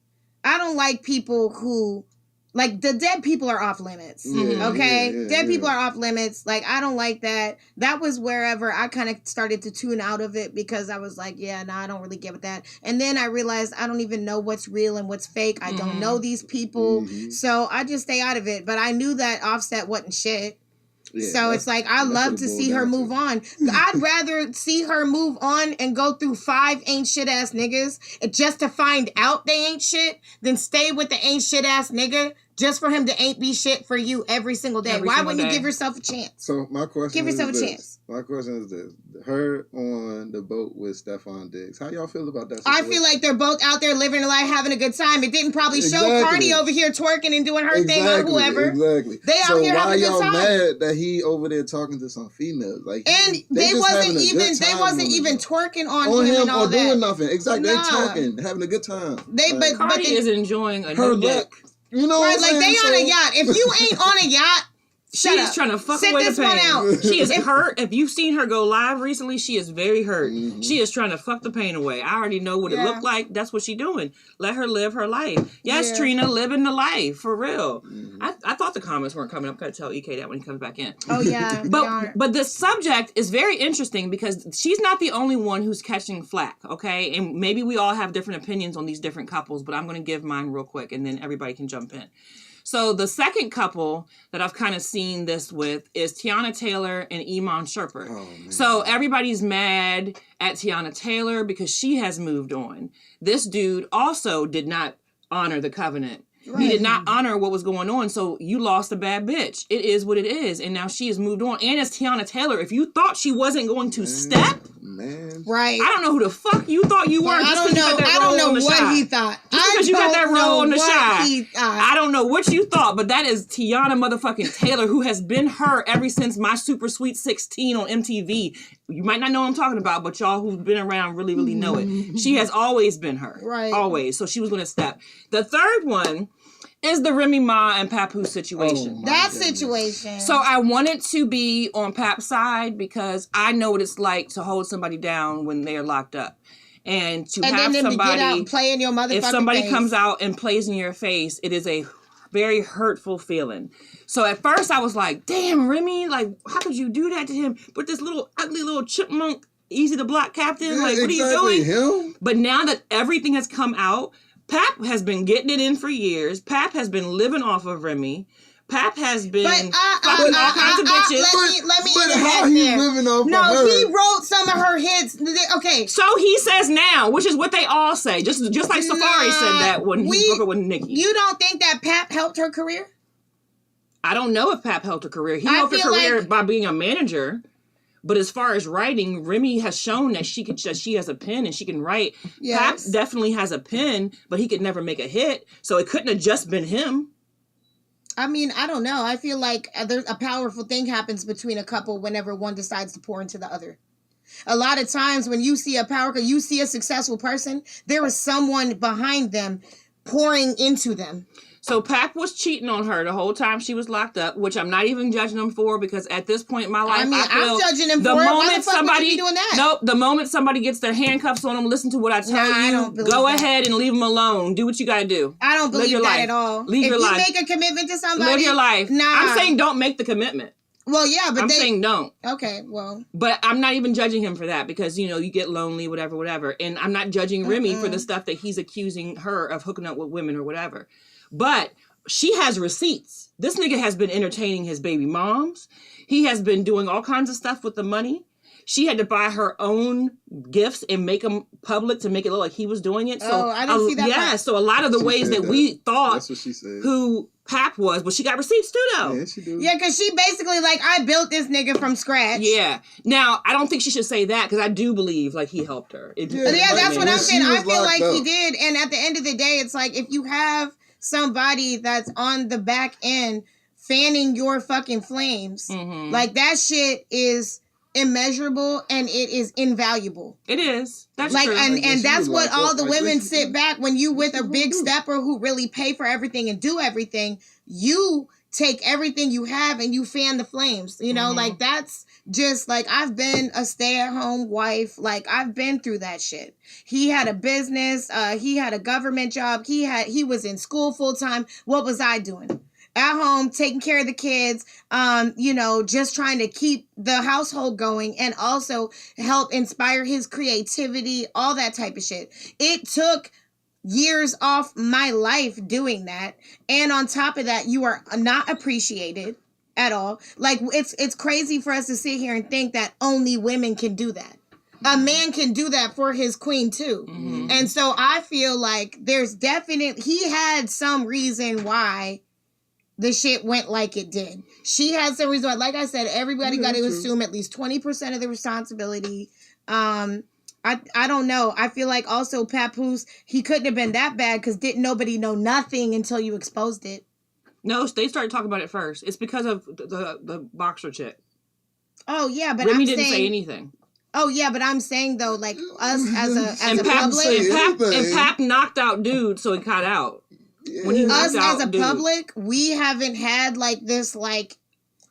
I don't like people who. Like, the dead people are off limits, okay? Dead people are off limits. Like, I don't like that. That was wherever I kind of started to tune out of it because I was like, yeah, no, I don't really get with that. And then I realized I don't even know what's real and what's fake. I don't know these people. So I just stay out of it. But I knew that Offset wasn't shit. Yeah, so it's like, I love to see her move on. I'd rather see her move on and go through 5 ain't shit ass niggas just to find out they ain't shit than stay with the ain't shit ass nigga just for him to ain't be shit for you every single day. Why wouldn't you give yourself a chance? So my question give yourself a chance. My question is this. Her on the boat with Stephon Diggs. How y'all feel about that I situation? feel like they're both out there living a life, having a good time. It didn't probably show Cardi over here twerking and doing her thing or whoever. Exactly. They out here having a good time. So why y'all mad that he over there talking to some females? Like, and they wasn't even twerking on him and all or that. doing nothing. Exactly. Nah. They talking, having a good time. But Cardi is enjoying a new dick. You know what I'm saying? Like, they on a yacht. If you ain't on a yacht, she's trying to fuck away the pain. She is hurt. If you've seen her go live recently, she is very hurt. She is trying to fuck the pain away. I already know what it looked like. That's what she's doing. Let her live her life. Yes, Trina, living the life for real. I thought the comments weren't coming up. Gotta tell EK that when he comes back in. Oh yeah, but the subject is very interesting because she's not the only one who's catching flack. Okay, and maybe we all have different opinions on these different couples, but I'm going to give mine real quick, and then everybody can jump in. So the second couple that I've kind of seen this with is Tiana Taylor and Iman Shumpert. Oh, so everybody's mad at Tiana Taylor because she has moved on. This dude also did not honor the covenant. Right. He did not honor what was going on, so you lost a bad bitch. It is what it is, and now she has moved on. And as Tiana Taylor, if you thought she wasn't going to step... Right. I don't know who the fuck you thought you were. I don't know what he thought. Just because you got that role on the Shy. I don't know what you thought, but that is Tiana motherfucking Taylor, who has been her ever since My Super Sweet 16 on MTV. You might not know what I'm talking about, but y'all who've been around really, really know it. She has always been her. Right. Always. So she was going to step. The third one is the Remy Ma and Papoose situation. Situation. So I wanted to be on Pap's side because I know what it's like to hold somebody down when they're locked up. And have somebody get out and play in your motherfucking if somebody face. comes out and plays in your face, it is a very hurtful feeling. So at first I was like, damn, Remy, like, how could you do that to him? But this little ugly little chipmunk, easy to block captain, like, what are you doing? But now that everything has come out, Pap has been getting it in for years. Pap has been living off of Remy. Pap has been fucking all kinds of bitches. Let me but how he living off of her? No, he wrote some of her hits. Okay. So he says now, which is what they all say. Just like Safari said that when he broke up with Nicki. You don't think that Pap helped her career? I don't know if Pap helped her career. He helped her career by being a manager. But as far as writing, Remy has shown that she has a pen and she can write. Yes. Pap definitely has a pen, but he could never make a hit. So it couldn't have just been him. I mean, I don't know. I feel like there's a powerful thing happens between a couple whenever one decides to pour into the other. A lot of times when you see you see a successful person, there is someone behind them pouring into them. So Pap was cheating on her the whole time she was locked up, which I'm not even judging him for because at this point in my life, I mean, feel I'm judging him the for it. Why moment the fuck would you be doing that? Nope, the moment somebody gets their handcuffs on them, listen to what I tell I you. don't believe Go that. ahead and leave them alone. Do what you got to do. I don't Live believe your that life. at all. Leave your life. If you make a commitment to somebody, Live your life. Nah. I'm saying don't make the commitment. Well, yeah, but I'm saying don't. Okay, well. But I'm not even judging him for that because, you get lonely, whatever. And I'm not judging Remy for the stuff that he's accusing her of hooking up with women or whatever. But she has receipts. This nigga has been entertaining his baby moms. He has been doing all kinds of stuff with the money. She had to buy her own gifts and make them public to make it look like he was doing it. So I didn't see that. Yeah, so a lot of the ways that we thought That's what she said. who Pap was, but she got receipts too, though. Yeah, she do. Yeah, because she basically, like, I built this nigga from scratch. Yeah. Now, I don't think she should say that because I do believe, like, he helped her. Yeah, that's what I'm saying. I feel like up. he did. And at the end of the day, it's like, if you have somebody that's on the back end fanning your fucking flames, like, that shit is immeasurable and it is invaluable. It is. That's like, true. And that's what all the women listen, sit back when you with a big stepper who really pay for everything and do everything. You take everything you have and you fan the flames. Like, that's just like, I've been a stay-at-home wife. Like, I've been through that shit. He had a business. He had a government job. He was in school full time. What was I doing? At home, taking care of the kids, just trying to keep the household going and also help inspire his creativity, all that type of shit. It took years off my life doing that. And on top of that, you are not appreciated at all. Like, it's crazy for us to sit here and think that only women can do that. A man can do that for his queen too. And so I feel like he had some reason why the shit went like it did. She had some reason. Like I said, everybody got to assume at least 20% of the responsibility. I don't know. I feel like also Papoose, he couldn't have been that bad because didn't nobody know nothing until you exposed it. No, they started talking about it first. It's because of the boxer chick. Oh yeah, but Remy didn't say anything. Oh yeah, but I'm saying though, like us as a Pap, public, and Pap knocked out dude, so he got out. Yeah. When he us knocked out as a dude. public, we haven't had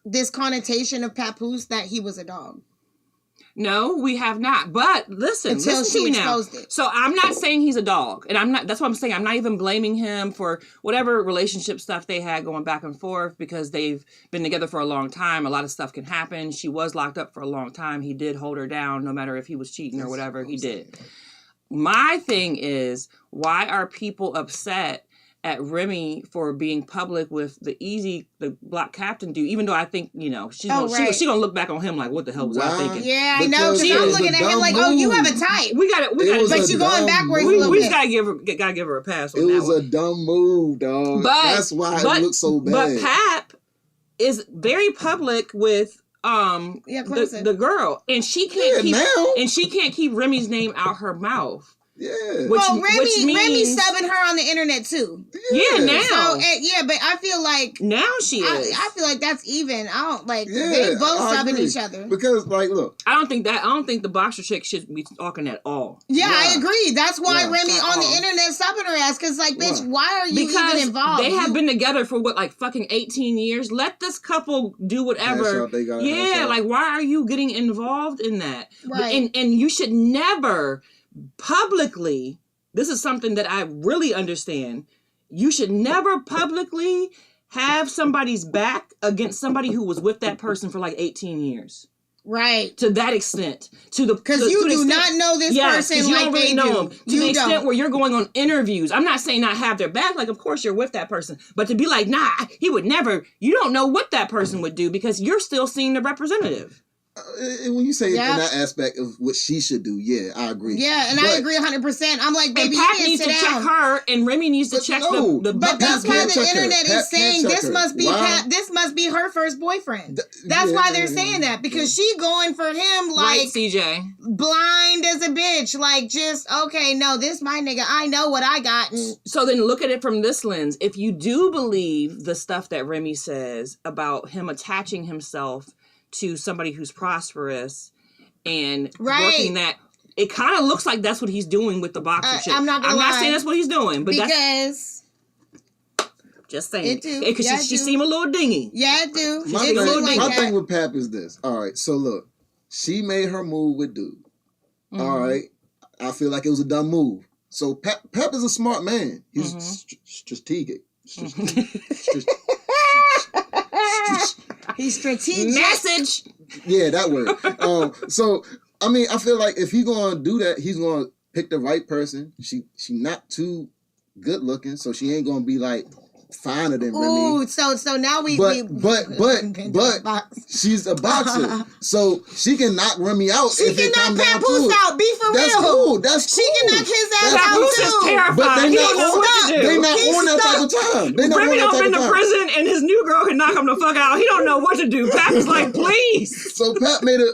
this connotation of Papoose that he was a dog. No, we have not. But listen Until to she me now. exposed it. So I'm not saying he's a dog, and I'm not. That's what I'm saying. I'm not even blaming him for whatever relationship stuff they had going back and forth because they've been together for a long time. A lot of stuff can happen. She was locked up for a long time. He did hold her down, no matter if he was cheating or whatever. He did. My thing is, why are people upset at Remy for being public with the black captain dude, even though I think, she's gonna look back on him like, what the hell was I thinking? Yeah, I know. Because I'm looking at him like, oh, you have a type. We got it. But you're going backwards a little we bit. gotta give her a pass on It that was one. a dumb move, dog. That's why it looked so bad. But Pap is very public with the girl, and she can't keep Remy's name out her mouth. Yeah. Remy's subbing her on the internet too. Yeah, now. So, but I feel like now she is. I feel like that's even. I don't they both subbing each other. Because look, I don't think the boxer chick should be talking at all. Yeah, I agree. That's why Remy on the internet subbing her ass. Because bitch, why are you even involved? They have been together for fucking 18 years. Let this couple do whatever. Why are you getting involved in that? Right. And you should never publicly, this is something that I really understand, you should never publicly have somebody's back against somebody who was with that person for 18 years. Right. To that extent. Because you do not know this person like they do. To the extent where you're going on interviews. I'm not saying not have their back. Of course you're with that person. But to be nah, he would never, you don't know what that person would do because you're still seeing the representative. When you say in that aspect of what she should do, yeah, I agree. Yeah, and I agree 100%. I'm like, baby, Pat you needs to sit check down. her, and Remy needs to check the. But that's why the check internet her. is saying Pat this check must be her. Wow. Pat. This must be her first boyfriend. That's why they're saying that, because she going for him like right, CJ, blind as a bitch. Like, just okay, no, this my nigga. I know what I got. And so then look at it from this lens. If you do believe the stuff that Remy says about him attaching himself to somebody who's prosperous and working that, it kind of looks like that's what he's doing with the boxer chick. I'm not saying that's what he's doing, but because just saying it do. Because she seem a little dingy. Yeah, it do. My thing with Pap is this. All right, so look, she made her move with dude. Mm-hmm. All right, I feel like it was a dumb move. So Pap is a smart man. He's strategic. He's strategic. Message. Yeah, that word. So I mean, I feel like if he's gonna do that, he's gonna pick the right person. She not too good looking, so she ain't gonna be like finer than Remy. Ooh, so now but she's a boxer, so she can knock Remy out. She if can it come knock down Papoose to out. Be for that's real. Cool. That's cool. She can knock his ass out Papoose too. is terrified. But they He not don't know on what to do. They not on that type of time. They not Remy on that don't type been of to time. prison, and his new girl can knock him the fuck out. He don't know what to do. Pat was like, please. So Pat made a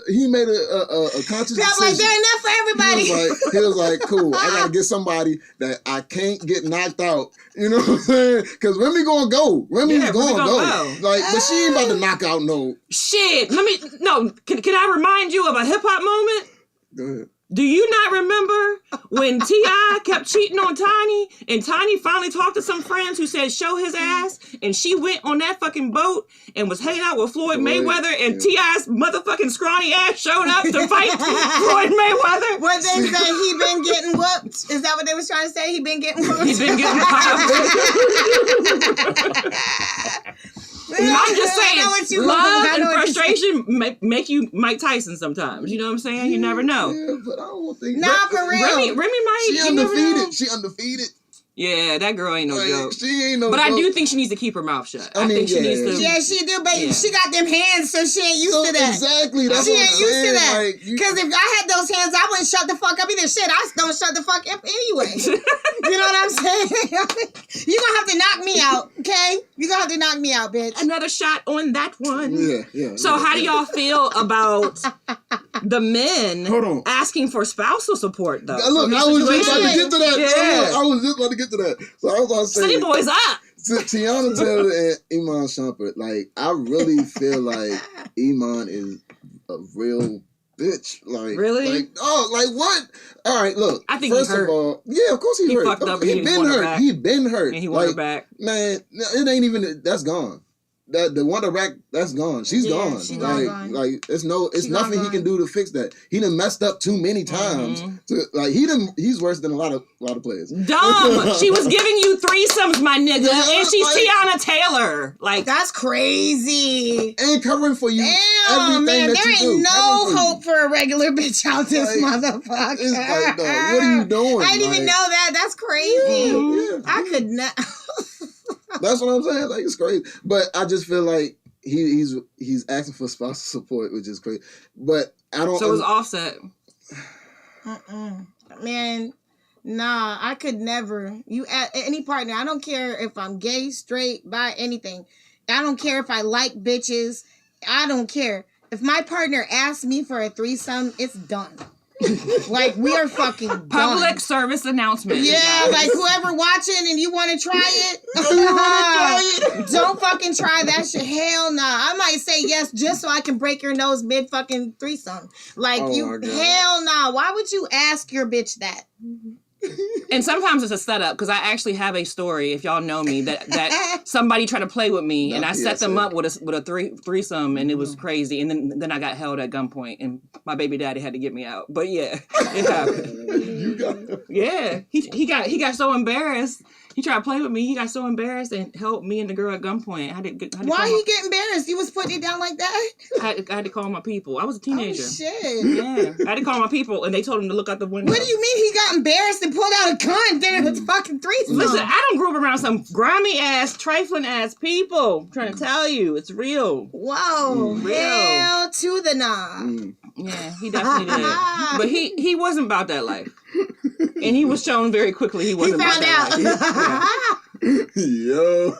conscious Pat decision. like, they're enough for everybody. He was like, cool, I gotta get somebody that I can't get knocked out. You know what I'm saying? Because Remy gonna go. Remy's gonna go. Like, but she ain't about to knock out no. Shit. Can I remind you of a hip hop moment? Go ahead. Do you not remember when T.I. kept cheating on Tiny, and Tiny finally talked to some friends who said show his ass, and she went on that fucking boat and was hanging out with Floyd Mayweather, and T.I.'s motherfucking scrawny ass showed up to fight Floyd Mayweather? What they say, he been getting whooped? Is that what they was trying to say? He been getting whooped? He been getting popped. I'm just saying, love and frustration make you Mike Tyson sometimes. You know what I'm saying? You never know. Yeah, but I don't think. Nah, for real. Remy might. She undefeated. She undefeated. Yeah, that girl ain't no joke. She ain't no But joke. I do think she needs to keep her mouth shut. I mean, think she needs to. Yeah, she do, but she got them hands, so she ain't used to that. Exactly. That's she what ain't I'm used saying. to that. Like, Because if I had those hands, I wouldn't shut the fuck up either. Shit, I don't shut the fuck up anyway. You know what I'm saying? You gonna have to knock me out, okay? You gonna have to knock me out, bitch. Another shot on that one. Yeah. So how do y'all feel about the men Hold on. asking for spousal support, though? Look, I was just about to get to that. Yeah. I was just about to get to that. So I was about to say, City Boys up. Tiana Taylor and Iman Shumpert, like, I really feel like Iman is a real bitch. Like, really? Like, oh, like what? All right, look. I think first he hurt. of all, yeah, of course he hurt. Fucked up. He been hurt. He been hurt. And he want her back. Man, it ain't even. That's gone. The Wonder Rack, that's gone. She's gone. She gone. Like it's She nothing he can do to fix that. He done messed up too many times. He's worse than a lot of players. Dumb. She was giving you threesomes, my nigga, and she's Tiana Taylor. Like, that's crazy. And covering for you. Damn, man, that there you ain't do. no hope for a regular bitch out this motherfucker. It's like, dog, what are you doing? I didn't even know that. That's crazy. Yeah. I could not. That's what I'm saying. Like, it's crazy. But I just feel like he's asking for spousal support, which is crazy. But I don't. So it was Offset. Man, nah, I could never. You any partner. I don't care if I'm gay, straight, bi, anything. I don't care if I like bitches. I don't care. If my partner asks me for a threesome, it's done. Like, we are fucking done. Public service announcement. Yeah, like whoever watching and you want to try it, don't fucking try that shit. Hell nah. I might say yes just so I can break your nose mid fucking threesome. Like, hell nah. Why would you ask your bitch that? And sometimes it's a setup, because I actually have a story, if y'all know me, that somebody tried to play with me, and I set them up with a threesome, and it was crazy. And then I got held at gunpoint, and my baby daddy had to get me out. But yeah, it happened. Yeah, he got so embarrassed. He tried to play with me. He got so embarrassed and held me and the girl at gunpoint. Why he get embarrassed? You was putting it down like that? I had to call my people. I was a teenager. Oh, shit. Yeah. I had to call my people, and they told him to look out the window. What do you mean he got embarrassed and pulled out a gun? fucking threesome. Listen, I don't grew up around some grimy ass, trifling ass people. I'm trying to tell you, it's real. Whoa, Real. hell to the nah. Yeah, he definitely did. But he wasn't about that life. And he was shown very quickly he wasn't about that life. Yo.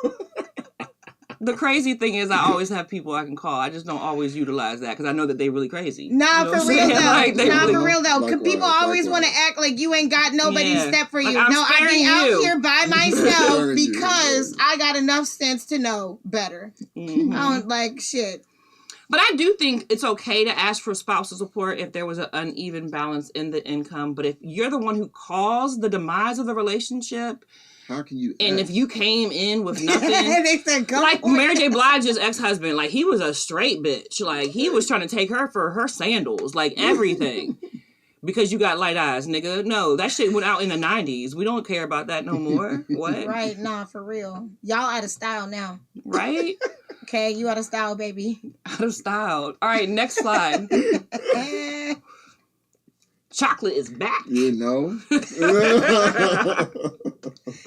The crazy thing is I always have people I can call. I just don't always utilize that because I know that they really crazy. Nah, You know for real though. Like, For real though. Likewise, People always likewise. want to act like you ain't got nobody Yeah. step for Like, you. I'm No, I sparing be out you. here by myself Sparing you. because I got enough sense to know better. Mhm. I don't like shit. But I do think it's okay to ask for spousal support if there was an uneven balance in the income. But if you're the one who caused the demise of the relationship, How can you? and if ask? you came in with nothing, They said, go like for it. Mary J. Blige's ex-husband, like he was a straight bitch. Like he was trying to take her for her sandals, like everything. Because you got light eyes, nigga. No, that shit went out in the 90s. We don't care about that no more. What? Right, nah, for real. Y'all out of style now. Right? Okay, you out of style, baby. Out of style. All right, next slide. Chocolate is back. You know.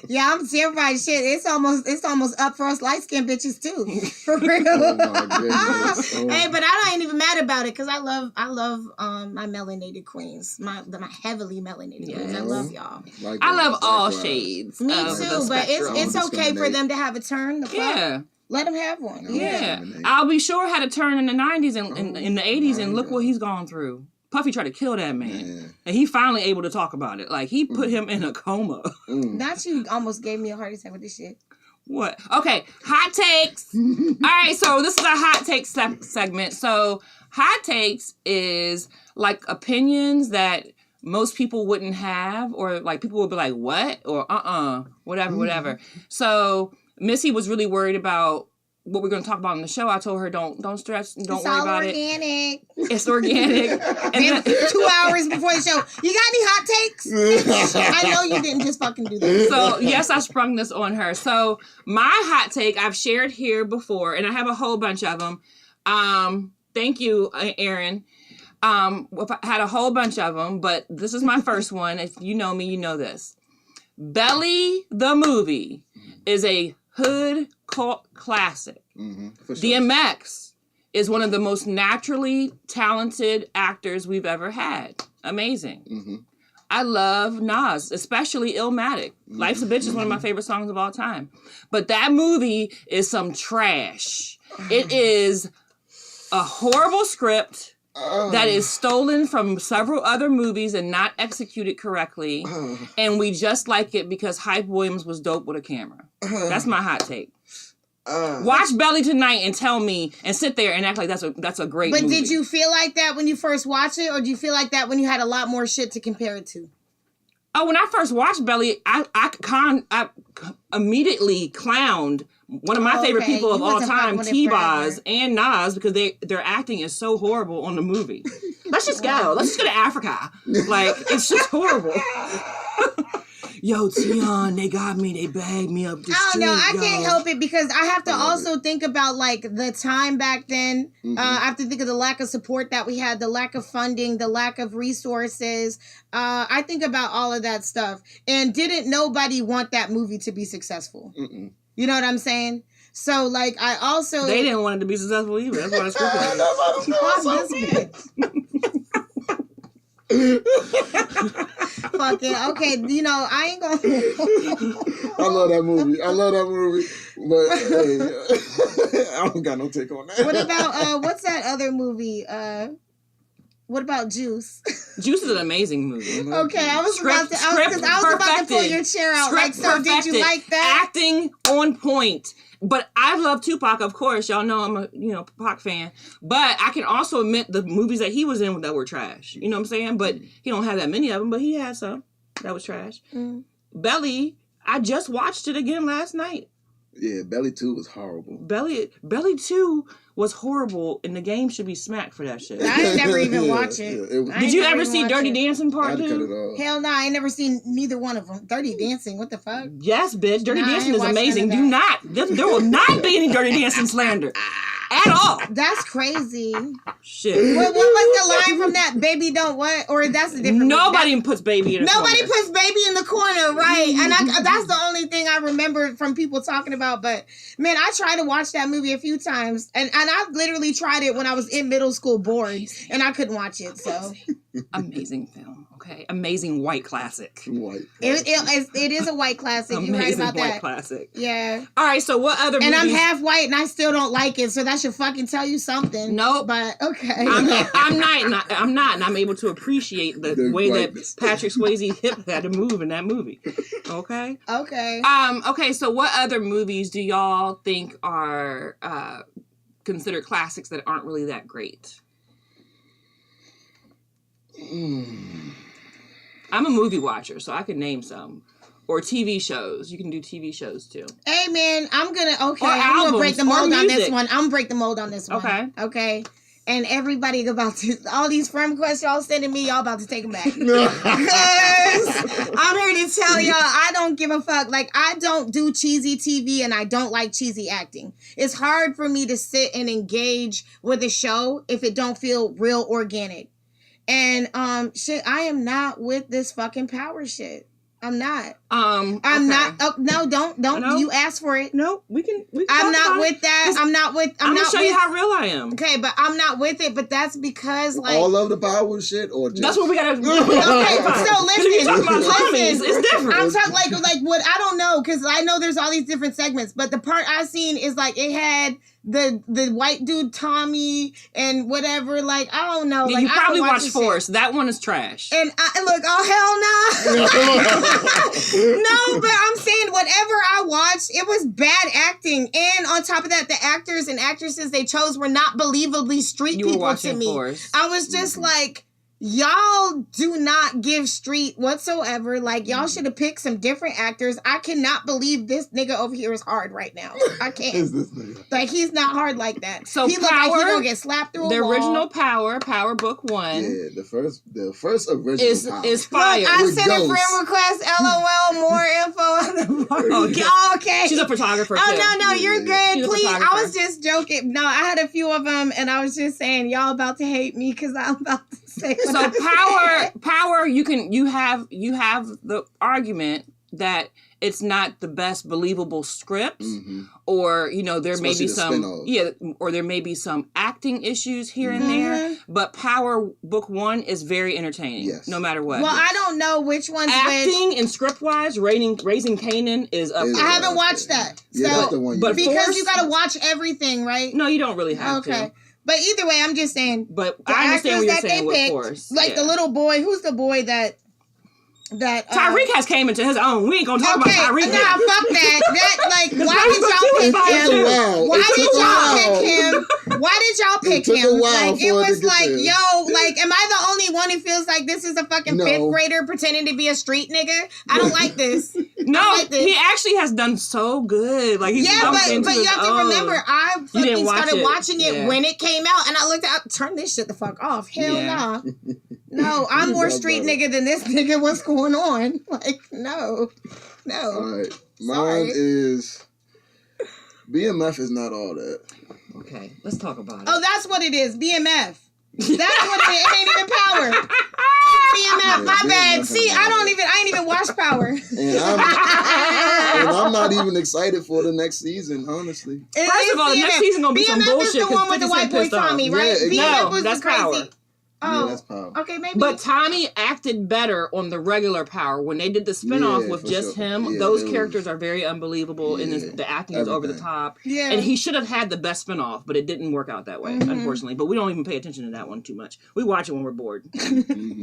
Yeah, I'm terrified. Shit, it's almost up for us light skinned bitches too. For real. Oh my goodness. Oh. Hey, but I ain't even mad about it because I love my melanated queens, my heavily melanated queens. I love y'all. Likewise, I love all likewise. shades. Me of too, the but spectrum. it's Don't okay for discriminate. them to have a turn. The fuck? Yeah. Let them have one. Don't Yeah. discriminate. I'll be sure had a turn in the 90s and in the 80s, my and look God. what he's gone through. Puffy tried to kill that man. Man. And he finally able to talk about it. Like, he put him in a coma. Not you almost gave me a heart attack with this shit. What? Okay, hot takes. All right, so this is our hot takes segment. So, hot takes is like opinions that most people wouldn't have, or like people would be like, what? Or whatever. So, Missy was really worried about what we're going to talk about in the show. I told her, don't stress, don't worry about it. It's organic. And Then then, 2 hours before the show, you got any hot takes? I know you didn't just fucking do that. so, yes, I sprung this on her. So, my hot take I've shared here before, and I have a whole bunch of them. Thank you, Aaron. I had a whole bunch of them, but this is my first one. If you know me, you know this. Belly the movie is a hood cult classic. For sure. DMX is one of the most naturally talented actors we've ever had. Amazing. I love Nas, especially Illmatic. Life's a Bitch is one of my favorite songs of all time. But that movie is some trash. It is a horrible script that is stolen from several other movies and not executed correctly. And we just like it because Hype Williams was dope with a camera. That's my hot take. Watch Belly tonight and tell me, and sit there and act like that's a great But movie. did you feel like that when you first watched it, or do you feel like that when you had a lot more shit to compare it to? Oh, when I first watched Belly, I immediately clowned one of my favorite okay. people of You all wasn't fucking time, with it T-Boz forever. and Nas, because their acting is so horrible on the movie. Let's just go. Let's just go to Africa. Like, it's just horrible. Yo, Tion, they got me. They bagged me up the I don't know. I street, can't yo. help it because I have to also think about like the time back then. I have to think of the lack of support that we had, the lack of funding, the lack of resources. I think about all of that stuff. And didn't nobody want that movie to be successful? You know what I'm saying? So like I also They didn't want it to be successful either. That's why it's scripted. Fuck this bitch. Fuck it. Okay, you know, I ain't gonna I love that movie. But hey, I don't got no take on that. What about what's that other movie? What about Juice? Juice is an amazing movie. Okay, I was about to pull your chair out. Script Like, so did you perfected. like that? Acting on point. But I love Tupac, of course. Y'all know I'm a Pac fan. But I can also admit the movies that he was in that were trash. You know what I'm saying? But he don't have that many of them, but he had some that was trash. Belly, I just watched it again last night. Yeah, Belly 2 was horrible. Belly 2 was horrible, and the game should be smacked for that shit. I ain't never even Yeah, watch it. yeah, it was- I Did ain't you never ever even see watch Dirty it. Dancing I Part had to cut 2? it off. Hell no, I ain't never seen neither one of them. Dirty Dancing, what the fuck? Yes, bitch. Dirty Nah, I Dancing ain't is watched amazing. none Do of not. There will not be any Dirty Dancing slander. at all. That's crazy. Shit. What was the line from that? Baby don't what? Or that's a different Nobody puts baby in the corner. Nobody puts baby in the corner, right? And that's the only thing I remember from people talking about. But man, I tried to watch that movie a few times, and I literally tried it when I was in middle school, bored, and I couldn't watch it. So amazing film, okay, amazing white classic. it is a white classic. You're right Amazing about white that. Classic. Yeah. All right. So what other? And movies? I'm half white, and I still don't like it. So that should fucking tell you something. Nope. But okay. I'm not, and I'm able to appreciate the way whiteness. that Patrick Swayze hip had to move in that movie. Okay. Okay. Okay. So, what other movies do y'all think are considered classics that aren't really that great? I'm a movie watcher, so I can name some. Or TV shows. You can do TV shows too. Hey man, I'm gonna break the albums, mold or on this music. one. I'm gonna break the mold on this one. Okay. Okay. And everybody about to, all these friend requests y'all sending me, y'all about to take them back. 'Cause I'm here to tell y'all, I don't give a fuck. Like, I don't do cheesy TV and I don't like cheesy acting. It's hard for me to sit and engage with a show if it don't feel real organic. And shit, I am not with this fucking power shit. I'm not. I'm not. Oh, no, don't. No. You asked for it. No, we can. I'm not with that. I'm not with. I'm not gonna show with, you how real I am. Okay, but I'm not with it. But that's because like all of the power shit, or just That's what we gotta. Okay, so listen. If you talk about Tommy's, it's different. I'm talking like what I don't know because I know there's all these different segments, but the part I seen is like it had the white dude Tommy and whatever. Like I don't know. Yeah, like, you I don't probably watch watched this Force. shit. That one is trash. And I look, oh hell no. No, but I'm saying whatever I watched, it was bad acting. And on top of that, the actors and actresses they chose were not believably street You were people watching to me. Force. I was just like, y'all do not give street whatsoever. Like, y'all should have picked some different actors. I cannot believe this nigga over here is hard right now. I can't. is this nigga? Like, he's not hard like that. So he look like he Power- gonna get slapped through a The wall. original Power Book One, Yeah, the first original power. is fire. Look, I With sent a ghosts. friend request. LOL. More info on the oh, okay. She's a photographer. Oh too. no, you're good. She's a Please, I photographer. was just joking. No, I had a few of them, and I was just saying, y'all about to hate me because I'm about to say. What So I Power, you have the argument that it's not the best believable scripts, or there Especially may be the some spin-offs. or there may be some acting issues here and there. But Power Book One is very entertaining, Yes. no matter what. Well, I don't know which one's which. Acting and script wise, Raising Kanan is up. Is there. I haven't watched that. Yeah, So, that's the one. but because Force- you got to watch everything, right? No, you don't really have Okay. to. But either way, I'm just saying. But The I understand what you're actors that saying they with picked, Force. like the little boy. Who's the boy that? Tyreek has came into his own. We ain't gonna talk Okay, about Tyreek. nah, yet. fuck that. That like, why Tyreek did was y'all too pick inspired. him? Wow. Why It did took a y'all while. pick him? Why did y'all pick took a him? while Like it for it to was get like, there. yo, like, am I the only one who feels like this is a fucking No. fifth grader pretending to be a street nigga? I don't like this. No, like this. he actually has done so good. Like he's Yeah, jumped but into you his have to own. remember, I You didn't fucking watch started it. watching it Yeah. when it came out, and I looked at, turn this shit the fuck off. Hell Yeah. nah. No, I'm You more got street better. nigga than this nigga. What's going on? Like, no. All right, mine Sorry. is BMF is not all that. Okay, let's talk about it. Oh, that's what it is. BMF. That's what it is. It ain't even Power. BMF. My Yeah, bad. BMF See, I ain't even watch Power. And I'm not even excited for the next season, honestly. First of all, the next season gonna be some BMF bullshit is the 'cause one with the 50 white Cent boy pissed off. Tommy, right? Yeah, BMF no, was that's the crazy. Power. Oh, Yeah, that's Power. okay, maybe. But Tommy acted better on the regular Power when they did the spinoff Yeah, with for just sure. him. Yeah, those it was- characters are very unbelievable, and Yeah, the acting is over the everything. top. yeah. And he should have had the best spinoff, but it didn't work out that way, unfortunately. But we don't even pay attention to that one too much. We watch it when we're bored.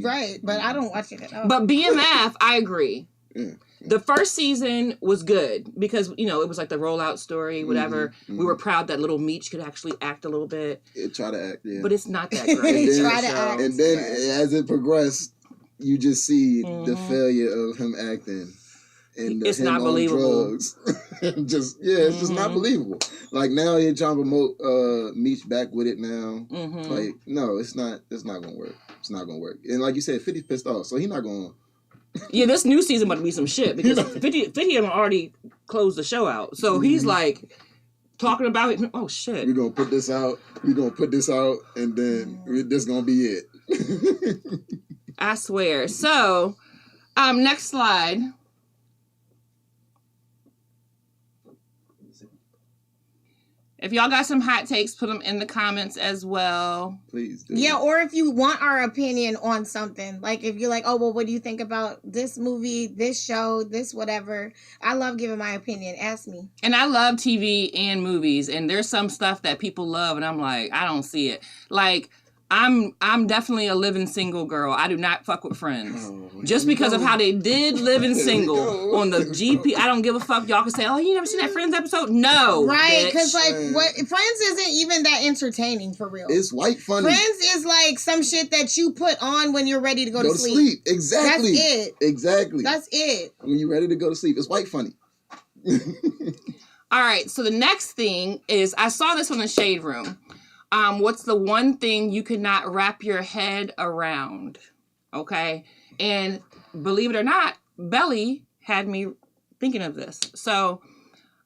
right, but I don't watch it at all. But BMF, I agree. Yeah. The first season was good because, it was like the rollout story, whatever. We were proud that little Meech could actually act a little bit, It try to act, yeah. but it's not that He great. then- tried to act. And then as it progressed, you just see the Mhm. failure of him acting. And It's him not on believable. drugs. And just it's just not Mhm. believable. Like now they're trying to promote Meech back with it now. Mhm. Like no, it's not gonna work. It's not gonna work. And like you said, 50's pissed off, so he's not gonna. Yeah, this new season about to be some shit because 50 already closed the show out. So he's like, talking about it. Oh shit. We're gonna put this out. And then this gonna be it. I swear. So, next slide. If y'all got some hot takes, put them in the comments as well. Please do. Yeah, or if you want our opinion on something, like if you're like, oh, well, what do you think about this movie, this show, this whatever? I love giving my opinion. Ask me. And I love TV and movies, and there's some stuff that people love, and I'm like, I don't see it. Like, I'm definitely a living single girl. I do not fuck with Friends. Just because of how they did Living Single on the GP. I don't give a fuck. Y'all can say, oh, you never seen that Friends episode? No. Right, because like what Friends isn't even that entertaining for real. It's white funny. Friends is like some shit that you put on when you're ready to go to sleep. Exactly. That's it. Exactly. That's it. When you're ready to go to sleep. It's white funny. All right, so the next thing is, I saw this on the Shade Room. What's the one thing you could not wrap your head around? Okay. And believe it or not, Belly had me thinking of this. So,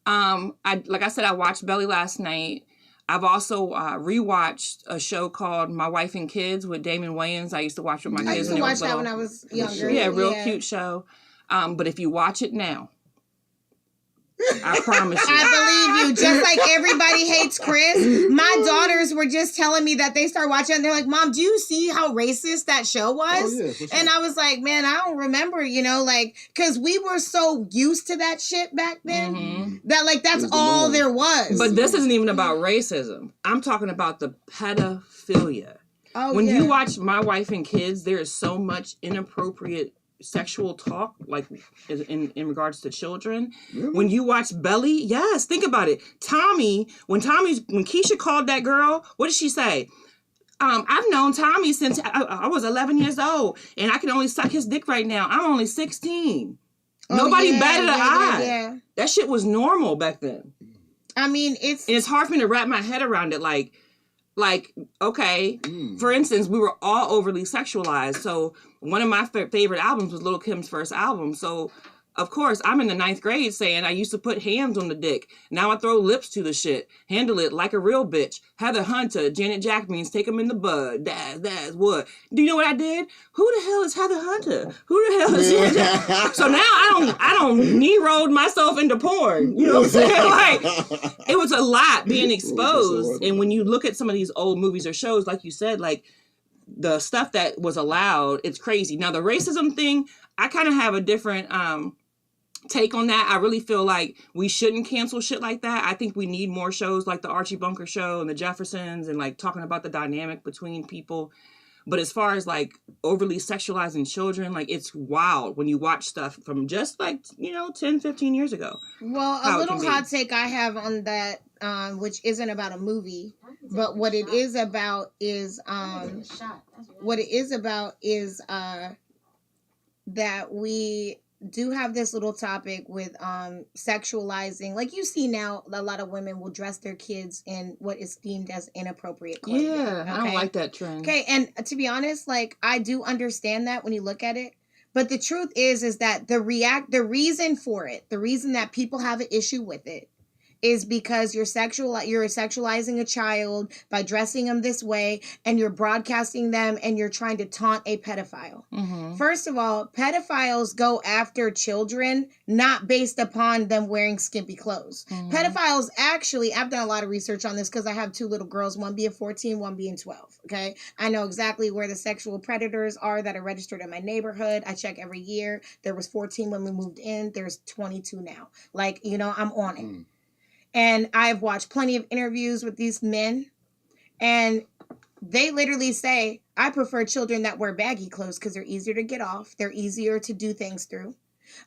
like I said, I watched Belly last night. I've also rewatched a show called My Wife and Kids with Damon Wayans. I used to watch with my kids. I used to watch that when I was younger. Yeah, real cute show. But if you watch it now, I promise you. I believe you. Just like everybody hates Chris, my daughters were just telling me that they started watching and they're like, Mom, do you see how racist that show was? Oh, yeah, for sure. And I was like, man, I don't remember, like, because we were so used to that shit back then that, like, that's all there was. But this isn't even about racism. I'm talking about the pedophilia. Oh, when you watch My Wife and Kids, there is so much inappropriate sexual talk, like in regards to children. Really? When you watch Belly, yes, think about it. When Keisha called that girl, what did she say? I've known Tommy since I was 11 years old, and I can only suck his dick right now. I'm only 16. Nobody batted an eye. Yeah. That shit was normal back then. I mean, And it's hard for me to wrap my head around it. Like, okay, for instance, we were all overly sexualized. So one of my favorite albums was Lil' Kim's first album. So, of course, I'm in the 9th grade saying I used to put hands on the dick. Now I throw lips to the shit. Handle it like a real bitch. Heather Hunter, Janet Jack means take them in the bud. That's what. Do you know what I did? Who the hell is Heather Hunter? Who the hell is Janet Jack? So now I don't knee-rolled myself into porn. You know what I'm saying? Like, it was a lot being exposed. And when you look at some of these old movies or shows, like you said, like, the stuff that was allowed, it's crazy. Now, the racism thing, I kind of have a different take on that. I really feel like we shouldn't cancel shit like that. I think we need more shows like the Archie Bunker Show and the Jeffersons and, like, talking about the dynamic between people. But as far as, like, overly sexualizing children, like, it's wild when you watch stuff from just, like, 10, 15 years ago. Well, a little hot take I have on that, which isn't about a movie, but what it is about is that we do have this little topic with sexualizing. Like, you see now, a lot of women will dress their kids in what is deemed as inappropriate clothing. Yeah, I don't like that trend. Okay, and to be honest, like, I do understand that when you look at it. But the truth is that the reason for it, the reason that people have an issue with it, is because you're sexualizing a child by dressing them this way, and you're broadcasting them, and you're trying to taunt a pedophile. Mm-hmm. First of all, pedophiles go after children not based upon them wearing skimpy clothes. Mm-hmm. Pedophiles actually, I've done a lot of research on this because I have 2 little girls, one being 14, one being 12. Okay, I know exactly where the sexual predators are that are registered in my neighborhood. I check every year. There was 14 when we moved in. There's 22 now. Like, I'm on it. And I've watched plenty of interviews with these men, and they literally say, I prefer children that wear baggy clothes because they're easier to get off. They're easier to do things through.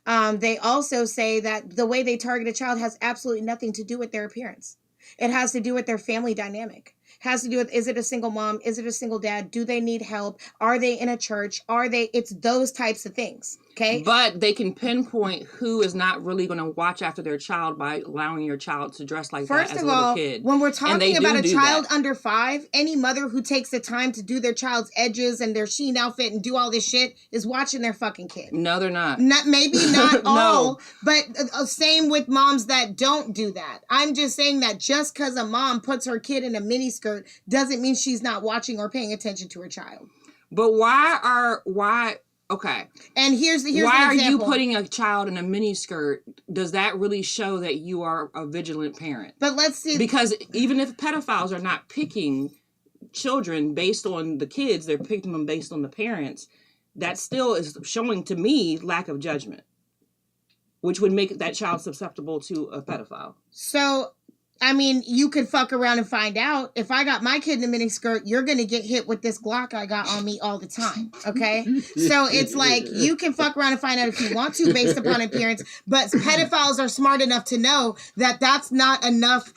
They also say that the way they target a child has absolutely nothing to do with their appearance. It has to do with their family dynamic. It has to do with, is it a single mom? Is it a single dad? Do they need help? Are they in a church? It's those types of things. Okay. But they can pinpoint who is not really going to watch after their child by allowing your child to dress like First that as of a little all, kid. when we're And they talking about a do child that. under 5, any mother who takes the time to do their child's edges and their sheen outfit and do all this shit is watching their fucking kid. No, they're not. Maybe not No. all, but same with moms that don't do that. I'm just saying that just because a mom puts her kid in a miniskirt doesn't mean she's not watching or paying attention to her child. But okay. And here's why an are you example. putting a child in a mini skirt? Does that really show that you are a vigilant parent? But let's see. Because even if pedophiles are not picking children based on the kids, they're picking them based on the parents. That still is showing to me lack of judgment, which would make that child susceptible to a pedophile. So, I mean, you could fuck around and find out. If I got my kid in a miniskirt, you're going to get hit with this Glock I got on me all the time, okay? So it's like, you can fuck around and find out if you want to based upon appearance, but pedophiles are smart enough to know that that's not enough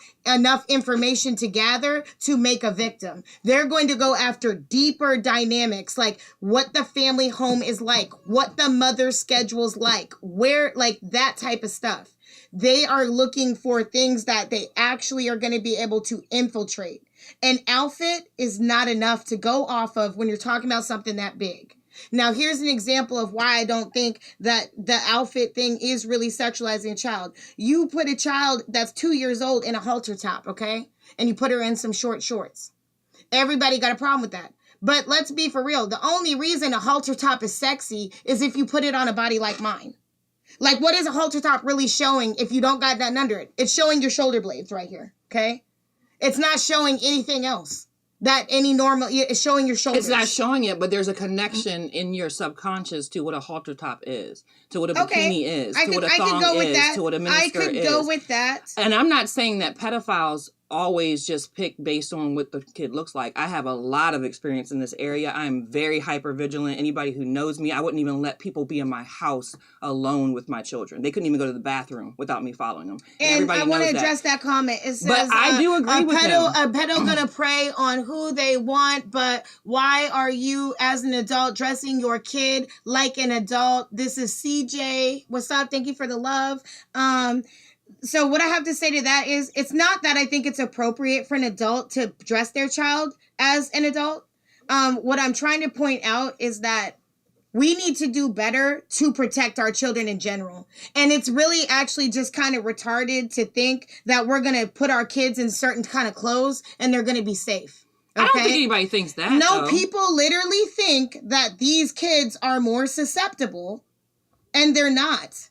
information to gather to make a victim. They're going to go after deeper dynamics, like what the family home is like, what the mother's schedule's like, where, like that type of stuff. They are looking for things that they actually are going to be able to infiltrate. An outfit is not enough to go off of when you're talking about something that big. Now, here's an example of why I don't think that the outfit thing is really sexualizing a child. You put a child that's 2 years old in a halter top, okay? And you put her in some short shorts. Everybody got a problem with that. But let's be for real. The only reason a halter top is sexy is if you put it on a body like mine. Like, what is a halter top really showing if you don't got nothing under it? It's showing your shoulder blades right here, okay? It's not showing anything else. That any normal, it's showing your shoulders. It's not showing it, but there's a connection in your subconscious to what a halter top is, to what a bikini is, to what a thong is, to what a miniskirt is. I could go with that. And I'm not saying that pedophiles always just pick based on what the kid looks like. I have a lot of experience in this area. I'm very hyper vigilant. Anybody who knows me, I wouldn't even let people be in my house alone with my children. They couldn't even go to the bathroom without me following them. And I want to address that comment. It says, but I do agree with him. A pedo gonna prey on who they want, but why are you as an adult dressing your kid like an adult? This is CJ. What's up? Thank you for the love. So what I have to say to that is, it's not that I think it's appropriate for an adult to dress their child as an adult. What I'm trying to point out is that we need to do better to protect our children in general. And it's really actually just kind of retarded to think that we're going to put our kids in certain kind of clothes and they're going to be safe. Okay? I don't think anybody thinks that. No, though. People literally think that these kids are more susceptible, and they're not.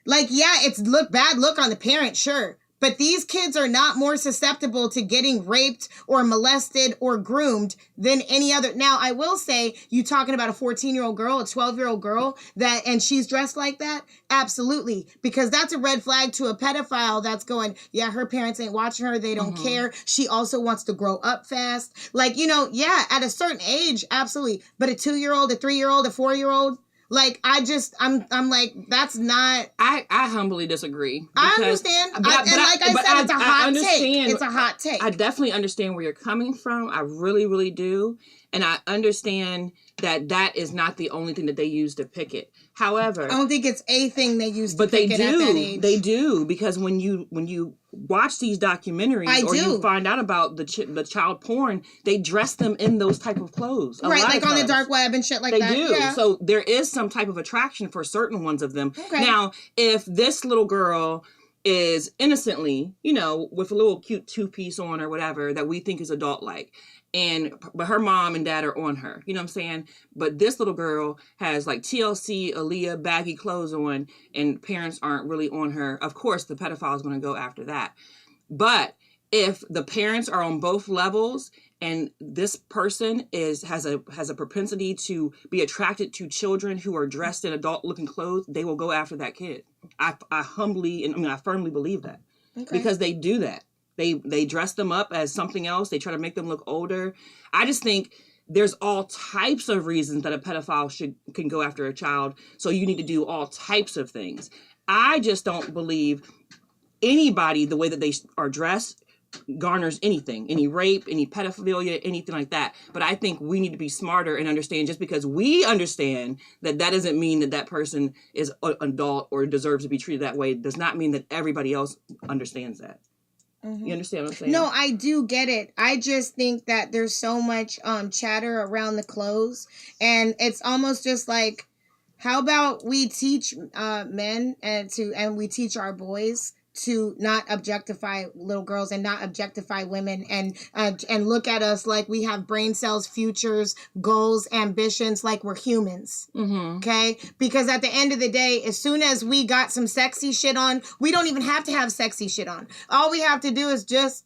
Like, yeah, it's bad look on the parent, sure. But these kids are not more susceptible to getting raped or molested or groomed than any other. Now, I will say, you talking about a 14-year-old girl, a 12-year-old girl, and she's dressed like that? Absolutely. Because that's a red flag to a pedophile that's going, yeah, her parents ain't watching her. They don't care. She also wants to grow up fast. Like, yeah, at a certain age, absolutely. But a 2-year-old, a 3-year-old, a 4-year-old, like, I'm like, that's not. I humbly disagree. I understand. It's a hot take. It's a hot take. I definitely understand where you're coming from. I really, really do. And I understand that is not the only thing that they use to pick it. However, I don't think it's a thing they use to pick it at that age. They do, because when you watch these documentaries you find out about the child porn, they dress them in those type of clothes. Right, like on the dark web and shit like that. They do. Yeah. So there is some type of attraction for certain ones of them. Okay. Now, if this little girl is innocently, with a little cute 2-piece on or whatever that we think is adult-like, but her mom and dad are on her, you know what I'm saying? But this little girl has like TLC, Aaliyah, baggy clothes on, and parents aren't really on her. Of course, the pedophile is going to go after that. But if the parents are on both levels and this person has a propensity to be attracted to children who are dressed in adult-looking clothes, they will go after that kid. I firmly believe that. Okay. Because they do that. They dress them up as something else. They try to make them look older. I just think there's all types of reasons that a pedophile can go after a child. So you need to do all types of things. I just don't believe anybody, the way that they are dressed, garners anything, any rape, any pedophilia, anything like that. But I think we need to be smarter and understand, just because we understand that doesn't mean that person is an adult or deserves to be treated that way, does not mean that everybody else understands that. You understand what I'm saying? No, I do get it. I just think that there's so much chatter around the clothes, and it's almost just like, how about we teach men and we teach our boys to not objectify little girls and not objectify women, and look at us like we have brain cells, futures, goals, ambitions, like we're humans. Okay? Because at the end of the day, as soon as we got some sexy shit on, we don't even have to have sexy shit on. All we have to do is just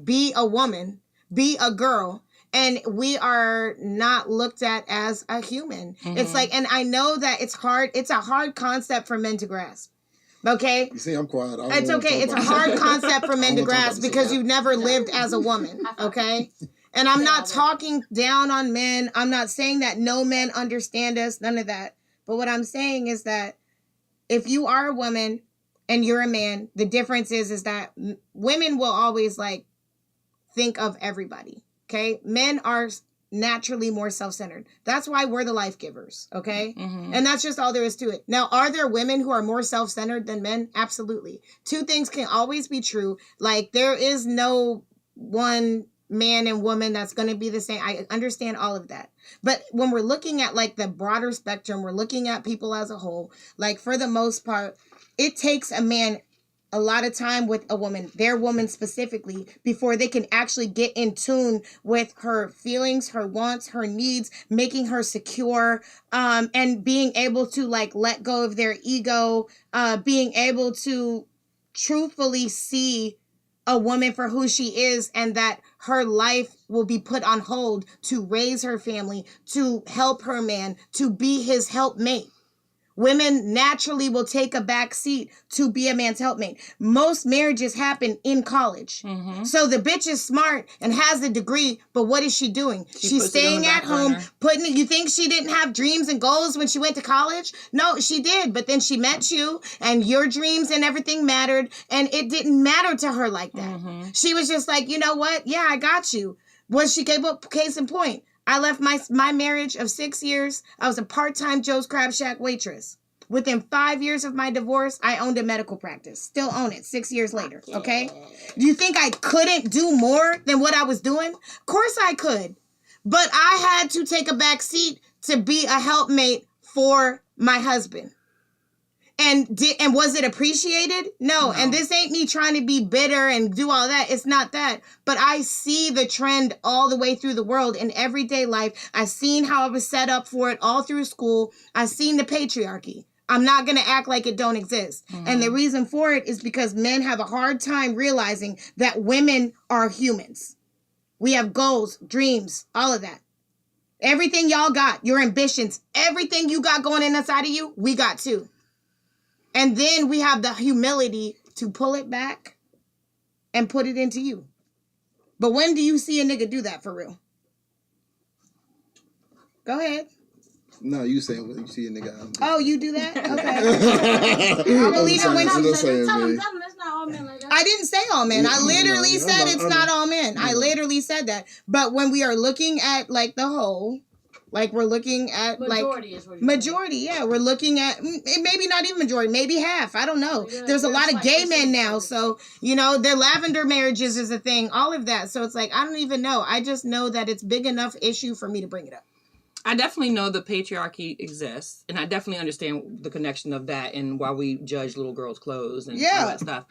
be a woman, be a girl, and we are not looked at as a human. It's like, and I know that it's hard. It's a hard concept for men to grasp. Okay? You see, I'm quiet. It's okay. It's a hard concept for men to grasp because you've never lived as a woman. Okay? And I'm not talking down on men. I'm not saying that no men understand us. None of that. But what I'm saying is that if you are a woman and you're a man, the difference is that women will always like think of everybody. Okay? Men are naturally more self-centered. That's why we're the life givers, okay? And that's just all there is to it. Now, are there women who are more self-centered than men? Absolutely. Two things can always be true. Like, there is no one man and woman that's going to be the same. I understand all of that. But when we're looking at like the broader spectrum, we're looking at people as a whole, like for the most part, it takes a man a lot of time with a woman, their woman specifically, before they can actually get in tune with her feelings, her wants, her needs, making her secure, and being able to like let go of their ego, being able to truthfully see a woman for who she is, and that her life will be put on hold to raise her family, to help her man, to be his helpmate. Women naturally will take a back seat to be a man's helpmate. Most marriages happen in college. So the bitch is smart and has a degree, but what is she doing? She's staying at home, you think she didn't have dreams and goals when she went to college? No, she did. But then she met you, and your dreams and everything mattered, and it didn't matter to her like that. She was just like, you know what? Yeah, I got you. Was she capable? Case in point. I left my marriage of 6 years. I was a part-time Joe's Crab Shack waitress. Within 5 years of my divorce, I owned a medical practice. Still own it 6 years later, okay? Do you think I couldn't do more than what I was doing? Of course I could. But I had to take a back seat to be a helpmate for my husband. And was it appreciated? No. And this ain't me trying to be bitter and do all that. It's not that. But I see the trend all the way through the world in everyday life. I've seen how I was set up for it all through school. I've seen the patriarchy. I'm not going to act like it don't exist. And the reason for it is because men have a hard time realizing that women are humans. We have goals, dreams, all of that. Everything y'all got, your ambitions, everything you got going in inside of you, we got too. And then we have the humility to pull it back and put it into you. But when do you see a nigga do that for real? Go ahead. No, you saying when you see a nigga. Oh, you do that? Okay. I believe it when you Tell them that's not all men like that. I didn't say all men. I literally said it's not all men. I literally said that. But when we are looking at like the whole, like we're looking at Majority like is what you're majority, yeah. We're looking at maybe not even majority, maybe half. I don't know. There's a lot of gay men now, so you know their lavender marriages is a thing. All of that. So it's like I don't even know. I just know that it's big enough issue for me to bring it up. I definitely know the patriarchy exists, and I definitely understand the connection of that and why we judge little girls' clothes and all that stuff.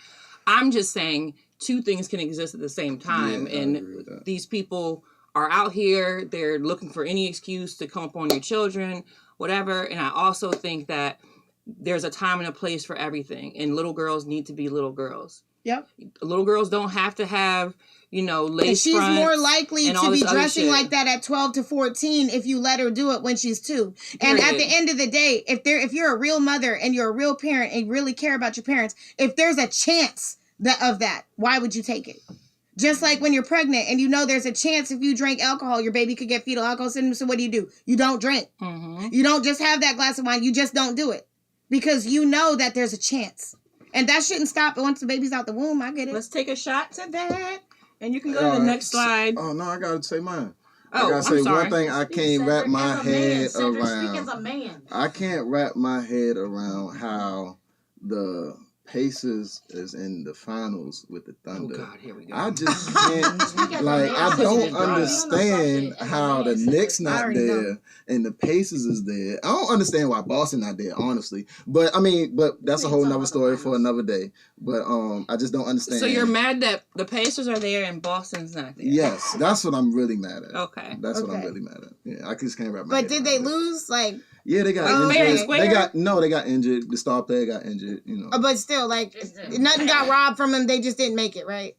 I'm just saying two things can exist at the same time, and these people are out here, they're looking for any excuse to come up on your children, whatever, and I also think that there's a time and a place for everything, and little girls need to be little girls. Yep. Little girls don't have to have, you know, lace fronts. And she's more likely to be dressing like that at 12 to 14 if you let her do it when she's 2. And at the end of the day, if you're a real mother and you're a real parent and you really care about your parents, if there's a chance of that, why would you take it? Just like when you're pregnant and you know there's a chance if you drink alcohol, your baby could get fetal alcohol syndrome. So what do? You don't drink. You don't just have that glass of wine. You just don't do it because you know that there's a chance. And that shouldn't stop once the baby's out the womb. I get it. Let's take a shot to that. And you can go to the next slide. Oh no, I gotta say mine. Oh, I gotta say I'm sorry. one thing I can't wrap my head Speak as around. a man. I can't wrap my head around how the Pacers is in the finals with the Oh Thunder. God, here we go. I just can't. Speak as a Like, man. I Speak don't as a man. understand how the Knicks I not already know. there and the Pacers is there. I don't understand why Boston not there, honestly. But I mean, but that's a whole nother story for another day. But I just don't understand. So you're mad that the Pacers are there and Boston's not there? Yes, that's what I'm really mad at. Okay. That's what I'm Okay. really mad at. Yeah, I just can't wrap my But head did around they it. lose? Like, Yeah, they got Oh, fair and injured. square? They got injured. The star player got injured. You know. but still, like, nothing got robbed from them. They just didn't make it, right?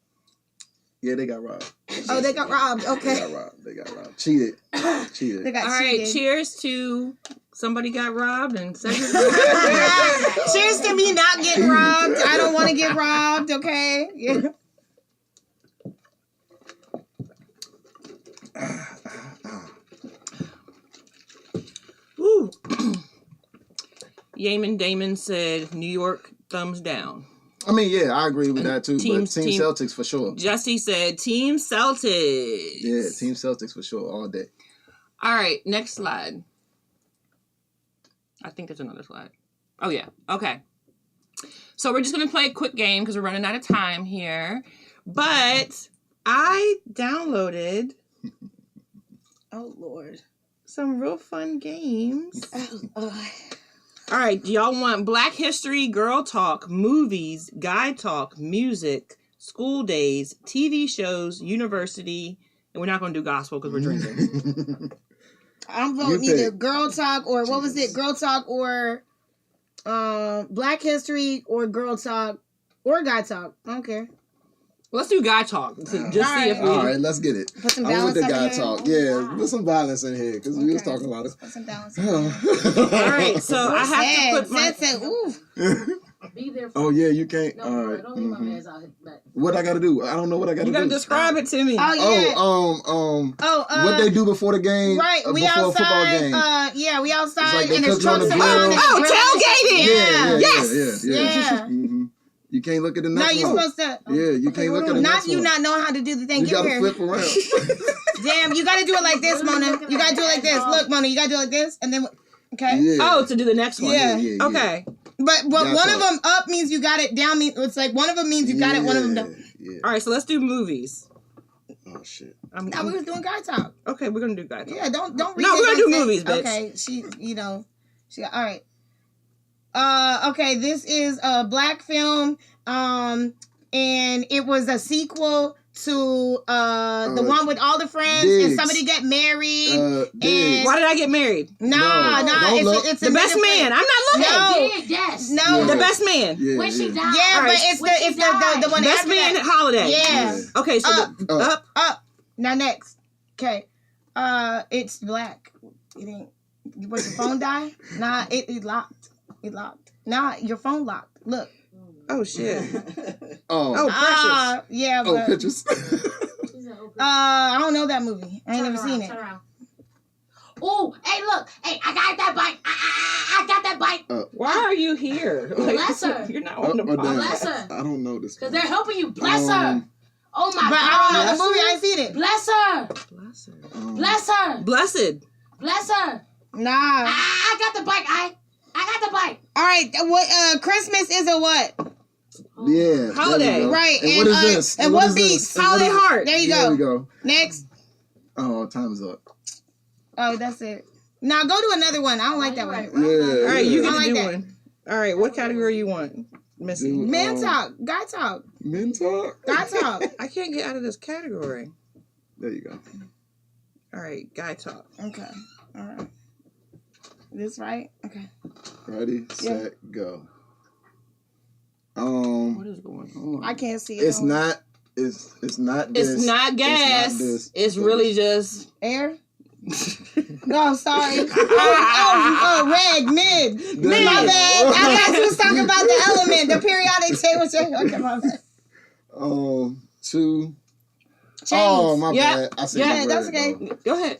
Yeah, they got robbed. Oh, they got robbed. They Okay. got robbed. They got robbed. Cheated. They got All right, cheated. cheers to somebody got robbed and Cedric. Cheers to me not getting robbed. I don't want to get robbed, okay? Yeah. Woo. Yaman Damon said New York thumbs down. I mean, yeah, I agree with that too. Team But Team Celtics for sure. Jesse said Team Celtics. Yeah, Team Celtics for sure all day. All right, next slide. I think there's another slide. Oh, yeah. Okay. So we're just going to play a quick game because we're running out of time here. But I downloaded Oh, Lord. some real fun games. Oh. All right. Do y'all want Black History, Girl Talk, movies, guy talk, music, school days, TV shows, university? And we're not going to do gospel because we're drinking. I'm voting You either pick. Girl Talk or, what was Jesus. it? Girl Talk or Black History or Girl Talk or Guy Talk. I don't care. Let's do guy talk. To just see if we... All right, let's get it. Put some I'm with balance the up guy in here. talk. Yeah, put some violence in here because we was Okay. talking about it. Put some balance in here. All right. So I have to put my... Said, ooh. Be there for Oh yeah, you can't. No, All right. don't leave my man's out here. But What I got to do? I don't know what I got to You do. got to describe it to me. Oh, yeah. What they do before the game? Right, we before a football outside. game. Yeah, we outside, like they and there's cooking on trucks the around. grill. and Oh, grills. tailgating! Yeah. Yeah. Yeah. Mhm. You can't look at the No, next you're one. supposed to. Yeah, you can't look at the Not next you one. not know how to do the thing. You Get gotta here. flip around. Damn, you gotta do it like this, Mona. You gotta do it like this. Look, Mona, you gotta do it like this, and then okay. Yeah. Oh, to do the next one. Yeah. Okay. But That's one of all. them up means you got it. Down means it's like one of them means you got it. One of them don't. Yeah. All right. So let's do movies. Oh shit. Now we was doing guy talk. Okay, we're gonna do guy talk. Yeah, don't read No, it we're gonna like do that. movies, bitch. Okay, she got all right. Okay, this is a black film. And it was a sequel to the one with all the friends and Diggs. somebody get married. Diggs. Why did I get married? Nah, don't look. it's The best man. I'm not looking. No. Big, yes. No. Yeah. The best man. Yeah, When she yeah. died. Yeah, All but right. it's When she the one Best after man that. holiday. Yeah. Okay. So Up. up. Now next. Okay. It's black. It ain't. Was your phone die? Nah, it locked. It locked. Nah, your phone locked. Look. Oh shit. Oh. precious. Yeah, Oh, but pictures. I don't know that movie. I ain't never seen it. Turn around. Oh, hey, look. Hey, I got that bike. I got that bike. Why are you here? Bless her. You're not on the Up or down? Bless her. I don't know this. Because they're helping you. Bless her. Oh, my But I don't know God. the movie. I ain't seen it. Bless her. Bless her. Bless her. Blessed. Bless her. Nah. I got the bike. I got the bike. All right. What? Christmas is a what? Yeah. Holiday. there we go. Right. And what is this? And what what is beats? this? Holiday heart. There you There we go. go. Next. Oh, time is up. Oh, that's it. Now go to another one. I don't like that one. Yeah. All right, you I get to like do that. one. All right, what category you want, Missy? Do- Men talk. Guy talk. Men talk. Guy talk. I can't get out of this category. There you go. All right, guy talk. Okay. All right. This right? Okay. Ready, set, go. What is going on? I can't see it. It's not. It's not this. It's not gas. It's not this. It's really just. Air. No, sorry. Reg, mid. Mid. My bad. I thought you was talking about the element, the periodic table. Okay, my bad. Two. Chains. Oh, my Yeah. bad. I said Yeah, the that's word, okay. though. Go ahead.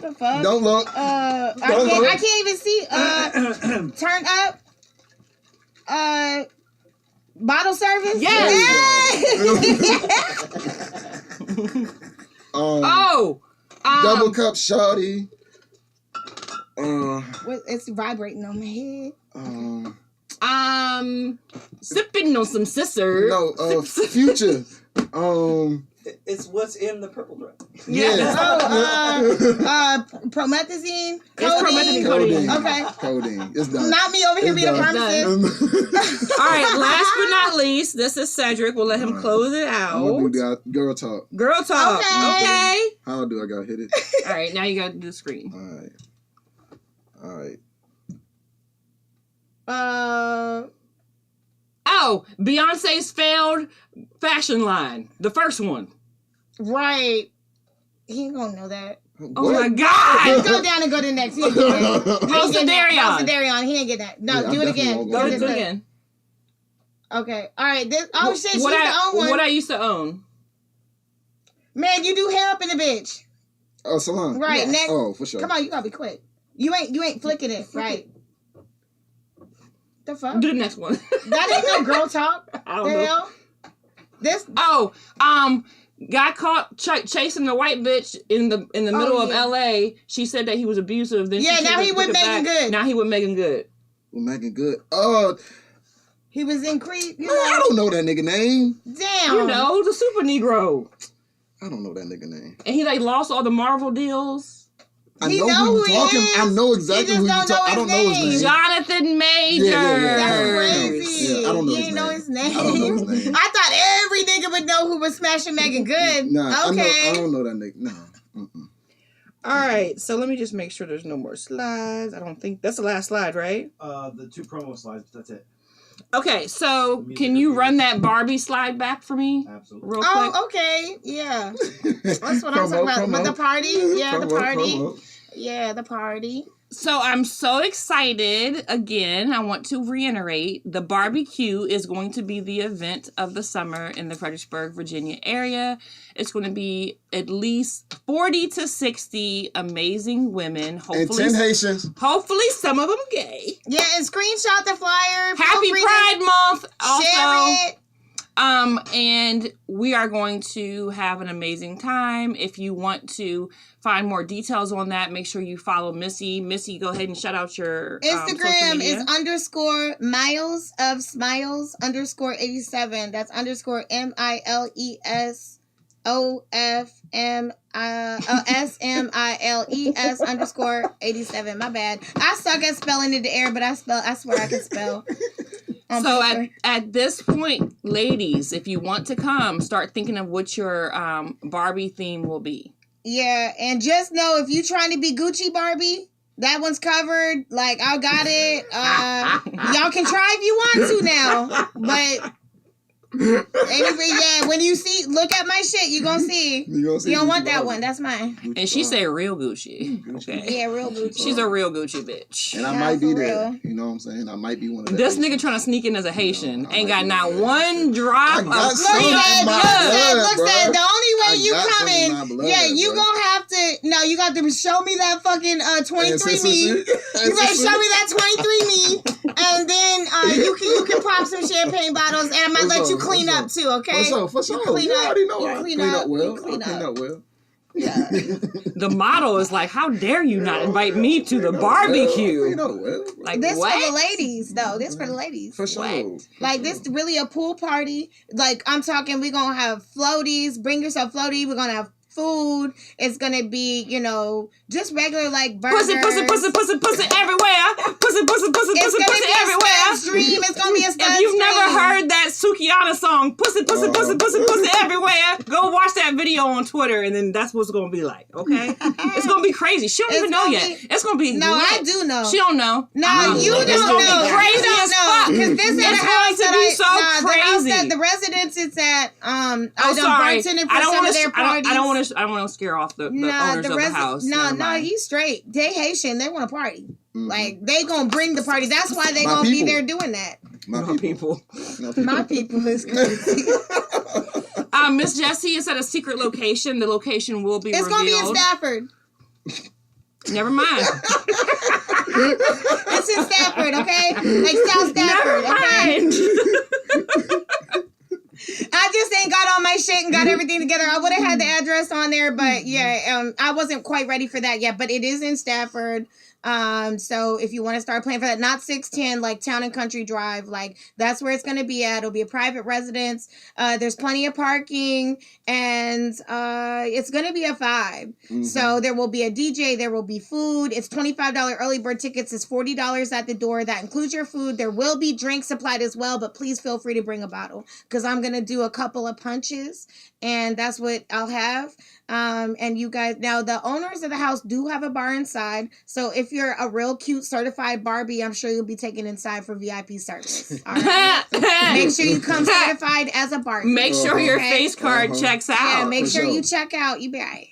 The fuck? Don't look. I can't even see. Turn up. Bottle service? Yes. Double cup shawty. It's vibrating on my head. Sipping on some scissors. No, Future. It's what's in the purple drink. Yeah. Promethazine? It's promethazine Codeine. Okay. Codeine. It's done. Not me over here being a pharmacist. All right, last but not least, this is Cedric. We'll let him close it out. I'm gonna do girl talk. Girl talk. Okay. How do I gotta hit it? All right, now you got to do the screen. All right. Oh, Beyonce's failed fashion line. The first one. Right. He ain't gonna know that. Oh my God. Go down and go to the next. He ain't getting that. Close to Darion. Darion. He ain't getting that. No, Yeah, do I'm it again. definitely gonna Do it again. Okay. All right. Shit, she's What the own one. I used to own. Man, you do hair up in the bitch. Oh, salon. Right. Yes. Next. Oh, for sure. Come on, you gotta be quick. You ain't flicking it. Right. The fuck? Do the next one. That ain't no girl talk. I don't The know. hell? This. Oh, got caught chasing the white bitch in the middle of L.A. She said that he was abusive. Then Yeah, she now took he it with back. Megan Good. Now he with Megan Good. Well, Megan Good. Oh, He was in Creed. You man, I know. don't know that nigga name. Damn. You know, the super Negro. I don't know that nigga name. And he lost all the Marvel deals. I He know know who who you he talking. is. I know exactly You who just you don't talking. I know don't know his his name. name. Jonathan Majors. Yeah. That's Yeah. crazy. Yeah, I don't know You his ain't know name. his name. I don't know his name. I thought every nigga would know who was smashing Megan Good. Nah, Okay. I don't know that nigga. No. Mm-mm. All right, so let me just make sure there's no more slides. I don't think that's the last slide, right? The 2 promo slides, but that's it. Okay, so can you run that Barbie slide back for me Absolutely. real quick? Oh, okay. Yeah. That's what I'm talking about. But the party? Yeah, the party. Yeah, the party. So I'm so excited. Again, I want to reiterate, the barbecue is going to be the event of the summer in the Fredericksburg, Virginia area. It's going to be at least 40 to 60 amazing women. Hopefully, And 10 Haitians. hopefully some of them gay. Yeah, and screenshot the flyer. Feel Happy free to Pride Month. Also, Share it. and we are going to have an amazing time. If you want to find more details on that, make sure you follow Missy. Missy, go ahead and shout out your social Instagram media. is _Miles of Smiles _87. That's _MILES OFMSMILES _87. My bad. I suck at spelling in the air, but I swear I can spell. So at this point, ladies, if you want to come, start thinking of what your Barbie theme will be. Yeah, and just know if you trying to be Gucci Barbie, that one's covered. Like, I got it. Y'all can try if you want to now. But anyway, yeah, when you look at my shit, you gonna see. You don't want that one. That's mine. And she said real Gucci. Okay. Yeah, real Gucci. She's a real Gucci bitch. And I Nah, might be for there. real. You know what I'm saying? I might be one of them. This nigga trying to sneak in as a Haitian ain't got not one drop I of got some Creole in my blood, blood. Look, bro. the only way I you got some in my coming, blood, yeah, you bro. gonna have to. No, you got to show me that fucking 23andMe. You You better show me that 23andMe, and then you can pop some champagne bottles, and I might let you clean up too. Okay. For sure. Clean You up. already know. You I clean clean up. up well. You clean I clean up. up well. Yeah. The motto is like, how dare you not invite me to the barbecue? You know well. Like, This what? for the ladies, though. This for the ladies. For sure. What? Like, this really a pool party. Like, I'm talking, we're going to have floaties. Bring yourself floaty. We're going to have food. It's going to be, just regular, like, burgers. Pussy everywhere. Pussy It's going to be everywhere. a stud's dream. It's going to be a stud's If you've never dream. heard that Sukiana song, pussy everywhere, go watch that video on Twitter, and then that's what's gonna be like. Okay, it's gonna be crazy. She don't It's even know gonna yet. be- It's gonna be No, lit. I do know. She don't know. No, you It's don't gonna know. be crazy You don't as know. fuck. Because this is the It's house going to that be so the house crazy. that the residence is at. I Oh, done sorry. bartended for I don't some want of their to. parties. I don't want to scare off the owners of the house. No, Never mind. he's straight. They Haitian. They want to party. Mhm. Like, they gonna bring the party. That's why they My gonna be people. there doing that. My My people. people. My people is crazy. Miss Jessie is at a secret location. The location will be It's revealed. gonna be in Stafford. Never mind. It's in Stafford, okay? Like South Stafford, Never okay? mind. I just ain't got all my shit and got everything together. I would have had the address on there, but yeah, I wasn't quite ready for that yet. But it is in Stafford. So if you want to start planning for that, not 610 like Town and Country Drive, like that's where it's going to be at. It'll be a private residence. There's plenty of parking, and it's going to be a vibe. Mhm. So there will be a DJ, there will be food. It's $25 early bird tickets. It's $40 at the door. That includes your food. There will be drinks supplied as well, but please feel free to bring a bottle because I'm going to do a couple of punches, and that's what I'll have. And you guys, now the owners of the house do have a bar inside. So if you're a real cute certified Barbie, I'm sure you'll be taken inside for VIP service. All right. Make sure you come certified as a Barbie. Make sure your Okay? face card checks out. Yeah, make for sure sure. you check out. You be all right.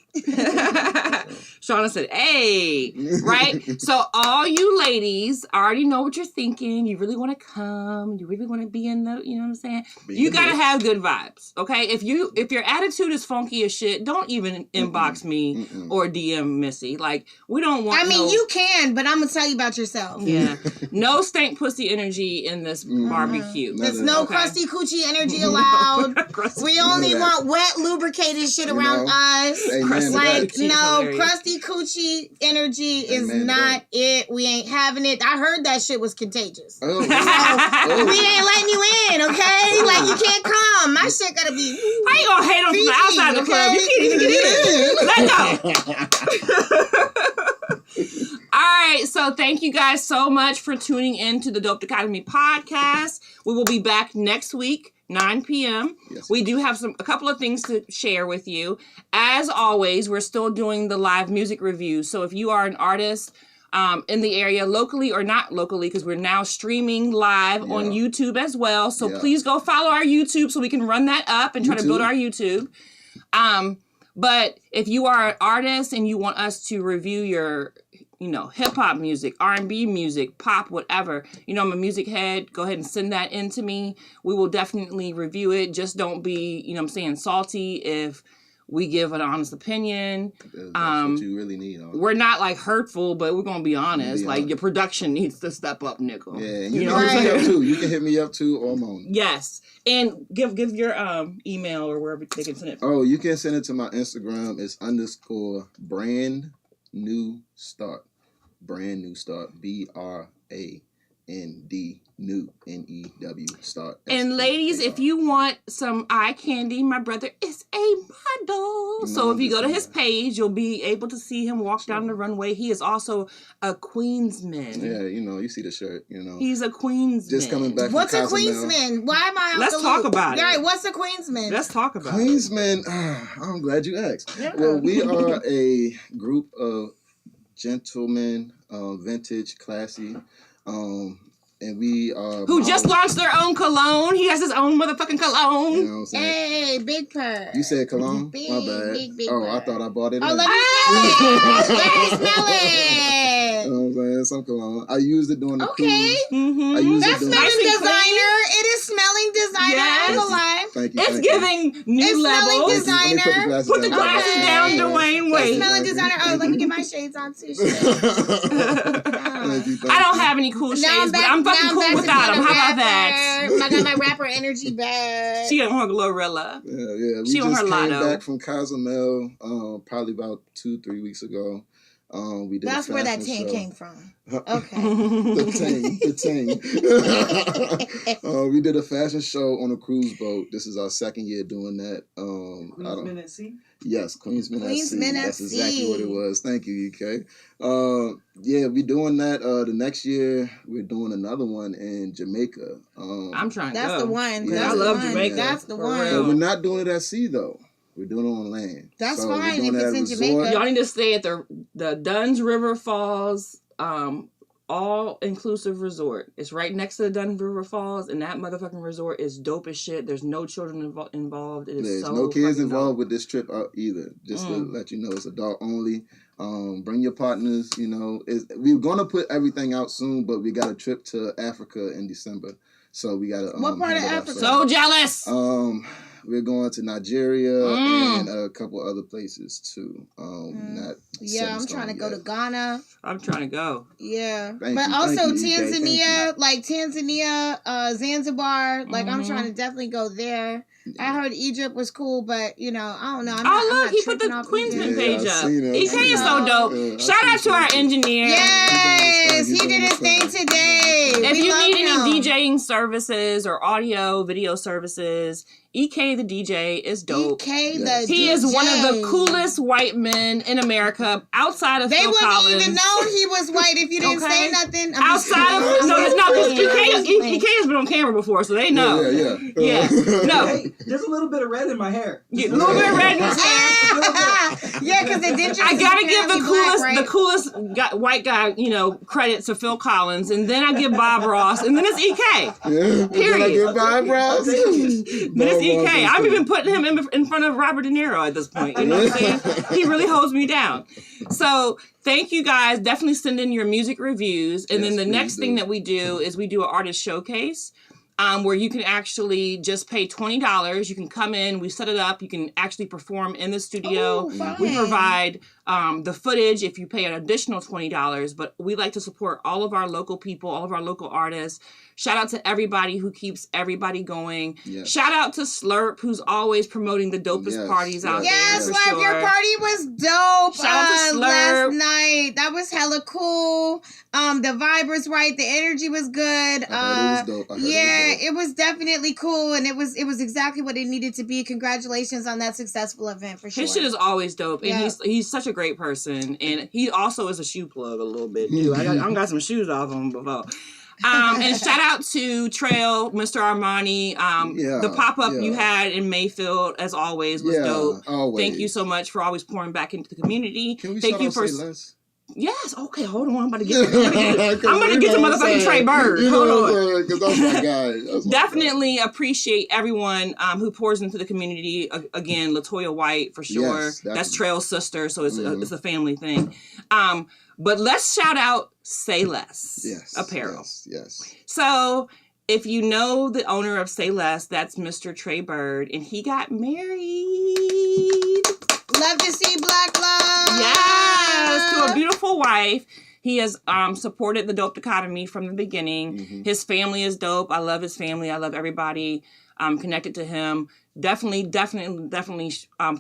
Shauna said, hey, right? So all you ladies already know what you're thinking. You really want to come. You really want to be in the, you know what I'm saying? You got to have good vibes, okay? If your attitude is funky as shit, don't even inbox me or DM Missy. Like, we don't want You can, but I'm going to tell you about yourself. Yeah. No stank pussy energy in this barbecue. There's no crusty coochie energy allowed. We only want wet, lubricated shit around us. Amen to Like, that. no, Hilarious. crusty coochie energy is Amen to not it. We ain't having it. I heard that shit was contagious. Oh, We ain't letting you in, okay? Like, you can't come. My shit gotta be... How you gonna hate on from the outside of the club? You can't even get in. Let go. All right, so thank you guys so much for tuning in to the Dope Academy podcast. We will be back next week, 9 p.m. Yes. We do have a couple of things to share with you. As always, we're still doing the live music reviews. So if you are an artist in the area, locally or not locally, because we're now streaming live on YouTube as well. So please go follow our YouTube so we can run that up and try to build our YouTube. But if you are an artist and you want us to review your, hip hop music, R&B music, pop, whatever, I'm a music head, go ahead and send that in to me. We will definitely review it. Just don't be, salty if we give an honest opinion. That's what you really need. We're not like hurtful, but we're going to be honest. Like your production needs to step up, nigga. Yeah, and you can hit me up too. You can hit me up too or Mona. Yes. And give your email or wherever they can send it. Oh, you can send it to my Instagram. It's _brand new start. Brand new start. BRAND new NEW start. And ladies, if you want some eye candy, my brother is a model. So if you go to his page, you'll be able to see him walk down the runway. He is also a Queensman. Yeah, you see the shirt, He's a Queensman. Just coming back What's from a Queensman? Why am I out Let's the talk loop? about it. All right, what's a Queensman? Let's talk about it. Queensman, I'm glad you asked. Yeah. Well, we are a group of gentlemen, vintage, classy, and we are... Who just launched their own cologne. He has his own motherfucking cologne. You know what I'm saying? Hey, big purr. You said cologne? Big, My bad. big I purr. thought I bought it. Oh, in. let me smell it. Let me smell it. You know what I'm saying? Some cologne. I used it during the Okay. cruise. Mm-hmm. I used That's it during smelling Nice and designer. It is smelling designer. Yes. I'm alive. Thank you. It's thank you. giving new It's smelling levels. design. Let me put the glasses Put the down. glasses Okay. down, Dwayne. It's Wait. smelling designer. Oh, let me get my shades on too. Shit. Thank you, thank I don't you. have any cool Now shades, but I'm now fucking cool back to without being them. a How about rapper. that? I got my rapper energy back. She on her Glorilla. Yeah. We She on just her came lotto. back from Cozumel, probably about 2-3 weeks ago. We did. That's a where that fashion 10 show. came from. Okay. The ting. We did a fashion show on a cruise boat. This is our second year doing that. Queensman at Sea? Yes, Queensman at Sea. Queensman at That's exactly Sea. what it was. Thank you, EK. Yeah, we're doing that. The next year, we're doing another one in Jamaica. I'm trying to That's go. the one. Yeah, That's I the love one. Jamaica. That's the For one. real. But we're not doing it at sea, though. We're doing it on land. That's So we're fine doing if it it's at in a Jamaica. resort. Y'all need to stay at the Dunn's River Falls all-inclusive resort. It's right next to the Dunn's River Falls, and that motherfucking resort is dope as shit. There's no children involved. It is There's so no kids fucking involved dope. with this trip out either. Just to let you know, it's adult only. Bring your partners. We're gonna put everything out soon, but we got a trip to Africa in December, so we gotta. What part of handle Africa? ourselves. So jealous. we're going to Nigeria and a couple other places too. Not Yeah, I'm trying to go to Ghana. I'm trying to go. Yeah, Thank but you, also thank you, EK, thank Tanzania, like Tanzania, Zanzibar. Like I'm trying to definitely go there. I heard Egypt was cool, but you know, I don't know. I'm Look, he put the Queensman page up. EK I is so dope. Shout out to our engineer. Yes, he did his thing today. If We you love need him. any DJing services or audio, video services, EK the DJ is dope. EK the He DJ. is one of the coolest white men in America outside of They Phil wouldn't Collins. even know he was white if you didn't say nothing. Outside of no, it's not because EK has been on camera before, so they know. Yeah. No. Hey, there's a little bit of red in my hair. A little bit of red in his hair. Yeah, because the dentures. I gotta give the coolest white guy, credit to Phil Collins, and then I give Bob Ross, and then it's EK. Period. I give Bob Ross. Then it's EK. I'm even putting him in front of Robert De Niro at this point. You know what I'm saying? He really holds me down. So thank you guys. Definitely send in your music reviews, and then the next thing that we do is we do an artist showcase. Where you can actually just pay $20. You can come in, we set it up, you can actually perform in the studio. We provide the footage if you pay an additional $20, but we like to support all of our local people, all of our local artists. Shout out to everybody who keeps everybody going. Yes. Shout out to Slurp, who's always promoting the dopest parties out there. Yes, Slurp, your party was dope. Shout out to Slurp. Last night. That was hella cool. The vibe was right. The energy was good. It was dope. It was definitely cool, and it was exactly what it needed to be. Congratulations on that successful event for sure. His shit is always dope, and he's such a great person, and he also is a shoe plug a little bit too. I got some shoes off him before. And shout out to Trail, Mr. Armani. The pop-up you had in Mayfield, as always, was dope. Always. Thank you so much for always pouring back into the community. Can we Thank you for Say Less? Yes. Okay. Hold on. I'm about to get to motherfucking Trey Bird. Hold on. Because that's my guy. Definitely appreciate everyone who pours into the community. Again, LaToya White for sure. Yes, that's Trail's sister, so it's a family thing. But let's shout out Say Less Apparel. Yes. So if you know the owner of Say Less, that's Mr. Trey Bird, and he got married. Love to see Black love. Yes, to a beautiful wife. He has supported the Dope Dichotomy from the beginning. Mm-hmm. His family is dope. I love his family. I love everybody connected to him. Definitely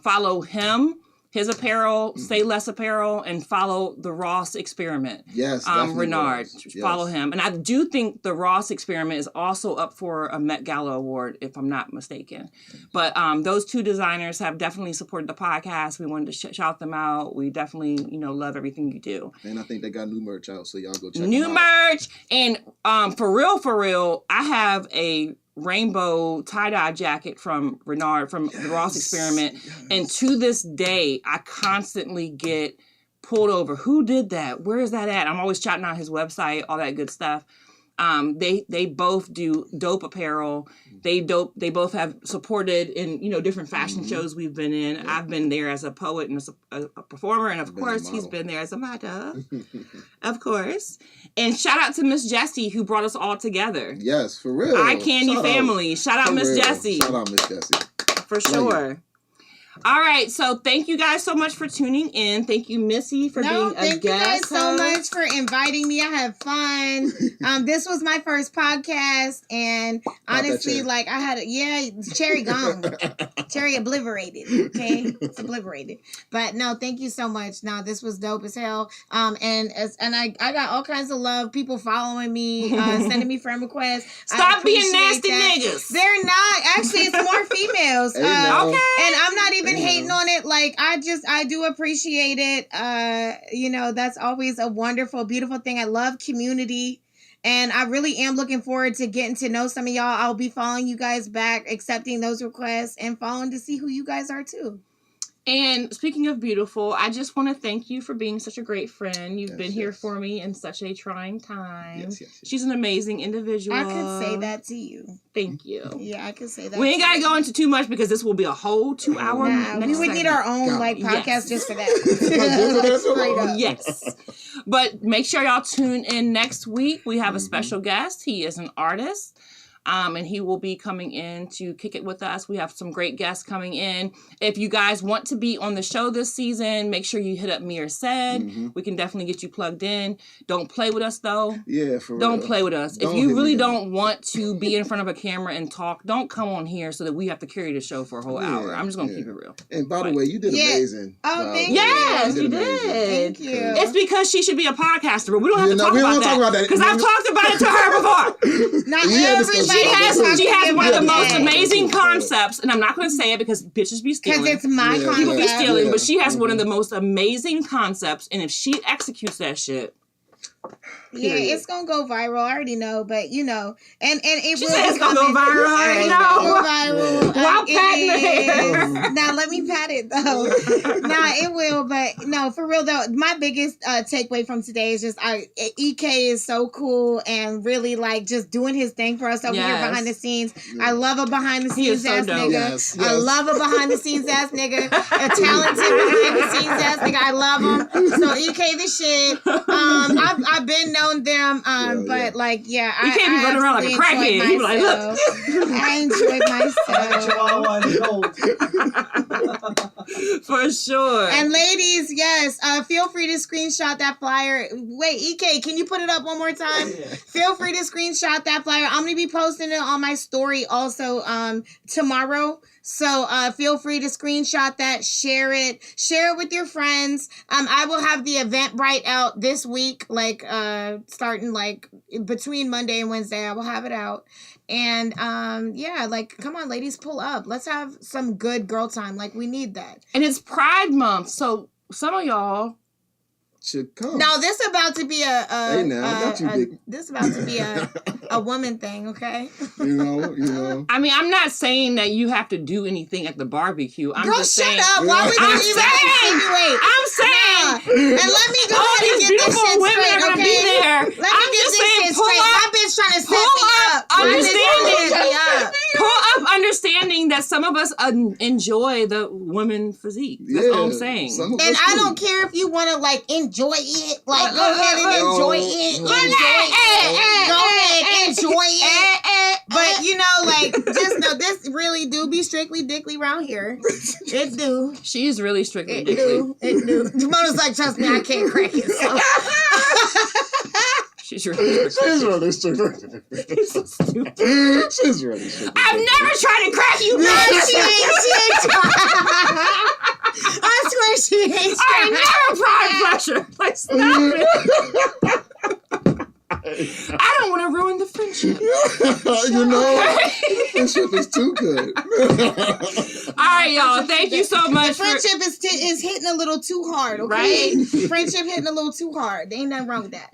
follow him, his apparel, Say Less Apparel, and follow the Ross Experiment. Yes, Renard. Yes. Follow him. And I do think the Ross Experiment is also up for a Met Gala award, if I'm not mistaken. But those two designers have definitely supported the podcast. We wanted to shout them out. We definitely, love everything you do. And I think they got new merch out, so y'all go check new them out. Merch. And for real, I have a rainbow tie-dye jacket from Renard, from the Ross Experiment. Yes. And to this day, I constantly get pulled over. Who did that? Where is that at? I'm always chatting on his website, all that good stuff. They both do dope apparel. They both have supported in different fashion shows we've been in. Yeah. I've been there as a poet and a performer, and of course he's been there as a model, of course. And shout out to Miss Jessie who brought us all together. Yes, for real. Eye Candy family. Shout out Miss Jessie. Shout out Miss Jessie. For sure. All right, so thank you guys so much for tuning in. Thank you, Missy, for being a guest. Thank you guys so much for inviting me. I had fun. This was my first podcast, and honestly, I had cherry gone, cherry obliterated. Okay, it's obliterated. But no, thank you so much. No, this was dope as hell. And I got all kinds of love. People following me, sending me friend requests. Stop being nasty niggas. They're not. Actually, it's more females. Okay, and I'm not even hating on it. I do appreciate it. That's always a wonderful, beautiful thing. I love community, and I really am looking forward to getting to know some of y'all. I'll be following you guys back, accepting those requests, and following to see who you guys are too. And speaking of beautiful, I just want to thank you for being such a great friend. You've been here for me in such a trying time. Yes. She's an amazing individual. I could say that to you. Thank you. Yeah, I could say that. We ain't got to go into too much because this will be a whole 2 hour. We would need our own podcast just for that. Straight up. Yes. But make sure y'all tune in next week. We have a special guest. He is an artist. and he will be coming in to kick it with us. We have some great guests coming in. If you guys want to be on the show this season, make sure you hit up me or Said. Mm-hmm. We can definitely get you plugged in. Don't play with us, though. Yeah, for Don't real. play with us. Don't If you hit really me up. don't want to be in front of a camera and talk, don't come on here so that we have to carry the show for a whole hour. I'm just going to keep it real. And by the way, you did amazing. Oh, thank Yes, you. you amazing. did. Thank you. It's because she should be a podcaster, but we don't have to talk we about don't talk about that. Because I've talked about it to her before. Not We had this everybody conversation. She has one of the most Yeah. amazing concepts, and I'm not going to say it because bitches be stealing. Because it's my Yeah. People be concept. stealing, Yeah. but she has one of the most amazing concepts, and if she executes that shit, Yeah, period. it's gonna go viral. I already know, but you know, and it She will. said it's gonna go come in- viral. I already know. Go viral. While It patting the hair. is. Now let me pat it though. Nah, it will, but no, for real though. My biggest takeaway from today is just EK is so cool and really like just doing his thing for us over here Yes. behind the scenes. I love a behind the He is scenes so ass dope. nigga. Yes, I yes. love a behind the scenes ass nigga. A talented behind the scenes ass nigga. I love him. So EK the shit. I've been known them, but like yeah, You can't be running around like a crackhead. You be like, look. I enjoyed myself. Chihuahua and gold. For sure. And ladies, yes, feel free to screenshot that flyer. Wait, EK, can you put it up one more time? Yeah. Feel free to screenshot that flyer. I'm gonna be posting it on my story also tomorrow. So feel free to screenshot that, share it with your friends. I will have the Eventbrite out this week, like starting like between Monday and Wednesday. I will have it out. And yeah, like come on, ladies, pull up. Let's have some good girl time. Like we need that. And it's Pride Month, so some of y'all Should come. No, this about to be Hey, now, not you, Dick. this about to be a woman thing, okay? You know. I mean, I'm not saying that you have to do anything at the barbecue. I'm Girl, just shut saying. up. Why would you I'm even saying. insinuate? I'm saying. Nah. And let me go All ahead and these get this beautiful shit women straight, are gonna okay? be there. Let me I'm get just this saying, shit pull straight. up, My bitch trying to set pull me up, up. My bitch understanding. trying to set me up. Pull up understanding that some of us enjoy the women physique. That's all I'm saying. Some of And us I do. don't care if you want to like enjoy it. Like go Look, ahead and look, enjoy look. it. Look, Enjoy it. Go ahead, enjoy it. But But you know, like just know this really do be strictly dickly around here. It do. she's really strictly It dickly. do. It do. Jamona's like, trust me, I can't crack it. So. She's really strictly. She's really stupid. She's so stupid. She's really stupid. I've never tried to crack you, No, bitch. she ain't trying. I swear she ain't I trying. never tried pleasure. Like, stop it. I don't want to ruin the friendship. You know, friendship is too good. All right, y'all. Thank you so The much. friendship is hitting a little too hard, okay? Friendship hitting a little too hard. There ain't nothing wrong with that.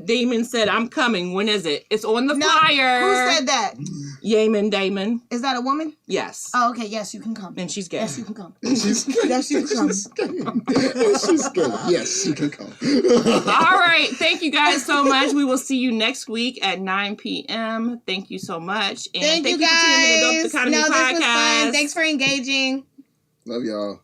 Damon said, I'm coming. When is it? It's on the No, flyer. who said that? Damon. Is that a woman? Yes. Oh, okay. Yes, you can come. And she's gay. Yes, you can come. She's Yes, you can come. She's good. Yes, she can come. All right. Thank you guys so much. We will see you next week at 9 p.m. Thank you so much. And Thank you for tuning in to the guys. Dope Economy No, this was Podcast. fun. Thanks for engaging. Love y'all.